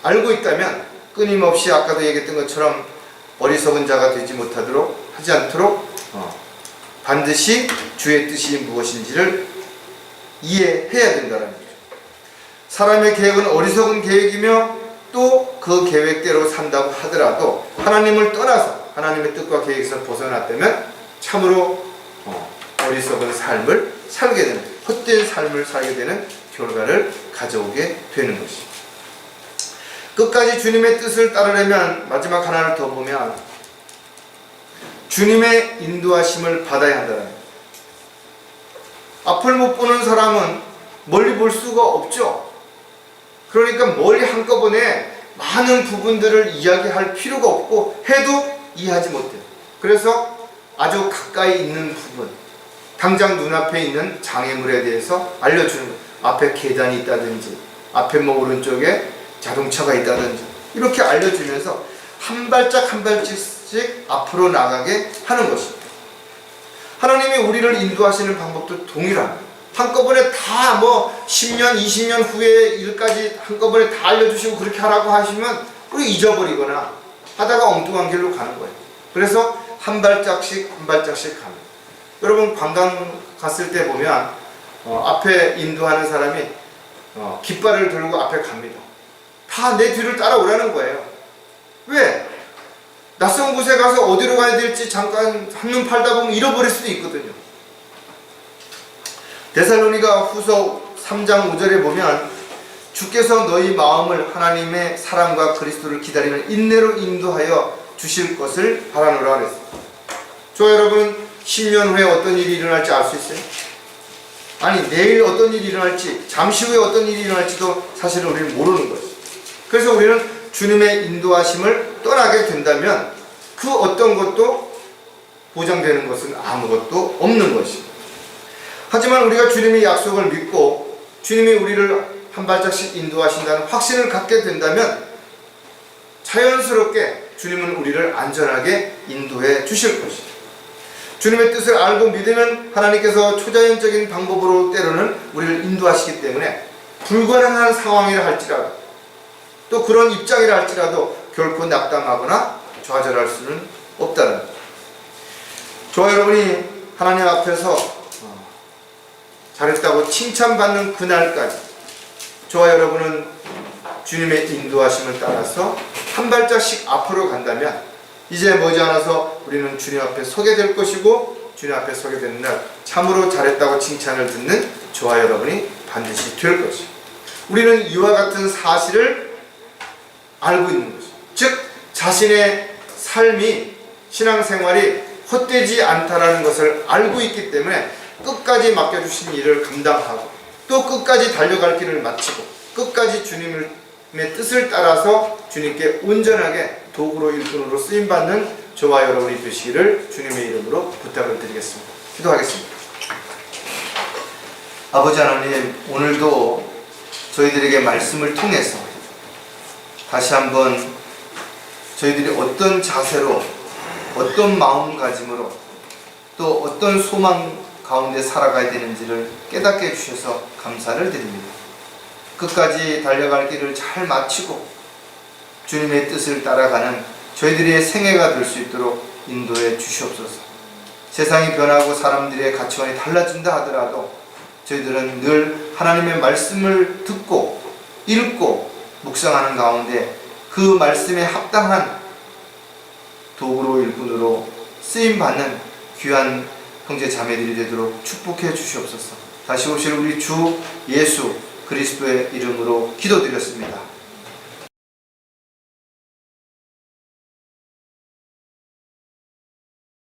알고 있다면 끊임없이 아까도 얘기했던 것처럼 어리석은 자가 되지 못하도록 하지 않도록 반드시 주의 뜻이 무엇인지를 이해해야 된다는 거죠. 사람의 계획은 어리석은 계획이며 또 그 계획대로 산다고 하더라도 하나님을 떠나서 하나님의 뜻과 계획에서 벗어났다면 참으로 어리석은 삶을 살게 되는, 헛된 삶을 살게 되는 결과를 가져오게 되는 것이죠. 끝까지 주님의 뜻을 따르려면 마지막 하나를 더 보면 주님의 인도하심을 받아야 한다는 거예요. 앞을 못 보는 사람은 멀리 볼 수가 없죠. 그러니까 멀리 한꺼번에 많은 부분들을 이야기할 필요가 없고 해도 이해하지 못해요. 그래서 아주 가까이 있는 부분, 당장 눈앞에 있는 장애물에 대해서 알려주는 거예요. 앞에 계단이 있다든지 앞에 오른쪽에 자동차가 있다든지 이렇게 알려주면서 한 발짝 한 발짝씩 앞으로 나가게 하는 것입니다. 하나님이 우리를 인도하시는 방법도 동일합니다. 한꺼번에 다 10년, 20년 후에 일까지 한꺼번에 다 알려주시고 그렇게 하라고 하시면 우리 잊어버리거나 하다가 엉뚱한 길로 가는 거예요. 그래서 한 발짝씩 한 발짝씩 갑니다. 여러분 관광 갔을 때 보면 앞에 인도하는 사람이 깃발을 들고 앞에 갑니다. 다 내 뒤를 따라오라는 거예요. 왜? 낯선 곳에 가서 어디로 가야 될지 잠깐 한눈 팔다 보면 잃어버릴 수도 있거든요. 데살로니가 후서 3장 5절에 보면 주께서 너희 마음을 하나님의 사랑과 그리스도를 기다리는 인내로 인도하여 주실 것을 바라노라 그랬어요. 저 여러분 10년 후에 어떤 일이 일어날지 알 수 있어요? 아니 내일 어떤 일이 일어날지 잠시 후에 어떤 일이 일어날지도 사실은 우리는 모르는 것이죠. 그래서 우리는 주님의 인도하심을 떠나게 된다면 그 어떤 것도 보장되는 것은 아무것도 없는 것입니다. 하지만 우리가 주님의 약속을 믿고 주님이 우리를 한 발짝씩 인도하신다는 확신을 갖게 된다면 자연스럽게 주님은 우리를 안전하게 인도해 주실 것입니다. 주님의 뜻을 알고 믿으면 하나님께서 초자연적인 방법으로 때로는 우리를 인도하시기 때문에 불가능한 상황이라 할지라도 또 그런 입장이라 할지라도 결코 낙담하거나 좌절할 수는 없다는 거예요. 저와 여러분이 하나님 앞에서 잘했다고 칭찬받는 그날까지 저와 여러분은 주님의 인도하심을 따라서 한 발짝씩 앞으로 간다면 이제 머지않아서 우리는 주님 앞에 서게 될 것이고 주님 앞에 서게 되는 날 참으로 잘했다고 칭찬을 듣는 저와 여러분이 반드시 될 것입니다. 우리는 이와 같은 사실을 알고 있는 것입니다. 즉 자신의 삶이 신앙생활이 헛되지 않다라는 것을 알고 있기 때문에 끝까지 맡겨주신 일을 감당하고 또 끝까지 달려갈 길을 마치고 끝까지 주님의 뜻을 따라서 주님께 온전하게 도구로 일꾼으로 쓰임받는 저와 여러분이 되시기를 주님의 이름으로 부탁을 드리겠습니다. 기도하겠습니다. 아버지 하나님, 오늘도 저희들에게 말씀을 통해서 다시 한번 저희들이 어떤 자세로 어떤 마음가짐으로 또 어떤 소망 가운데 살아가야 되는지를 깨닫게 해주셔서 감사를 드립니다. 끝까지 달려갈 길을 잘 마치고 주님의 뜻을 따라가는 저희들의 생애가 될 수 있도록 인도해 주시옵소서. 세상이 변하고 사람들의 가치관이 달라진다 하더라도 저희들은 늘 하나님의 말씀을 듣고 읽고 묵상하는 가운데 그 말씀에 합당한 도구로 일꾼으로 쓰임받는 귀한 형제 자매들이 되도록 축복해 주시옵소서. 다시 오실 우리 주 예수 그리스도의 이름으로 기도드렸습니다.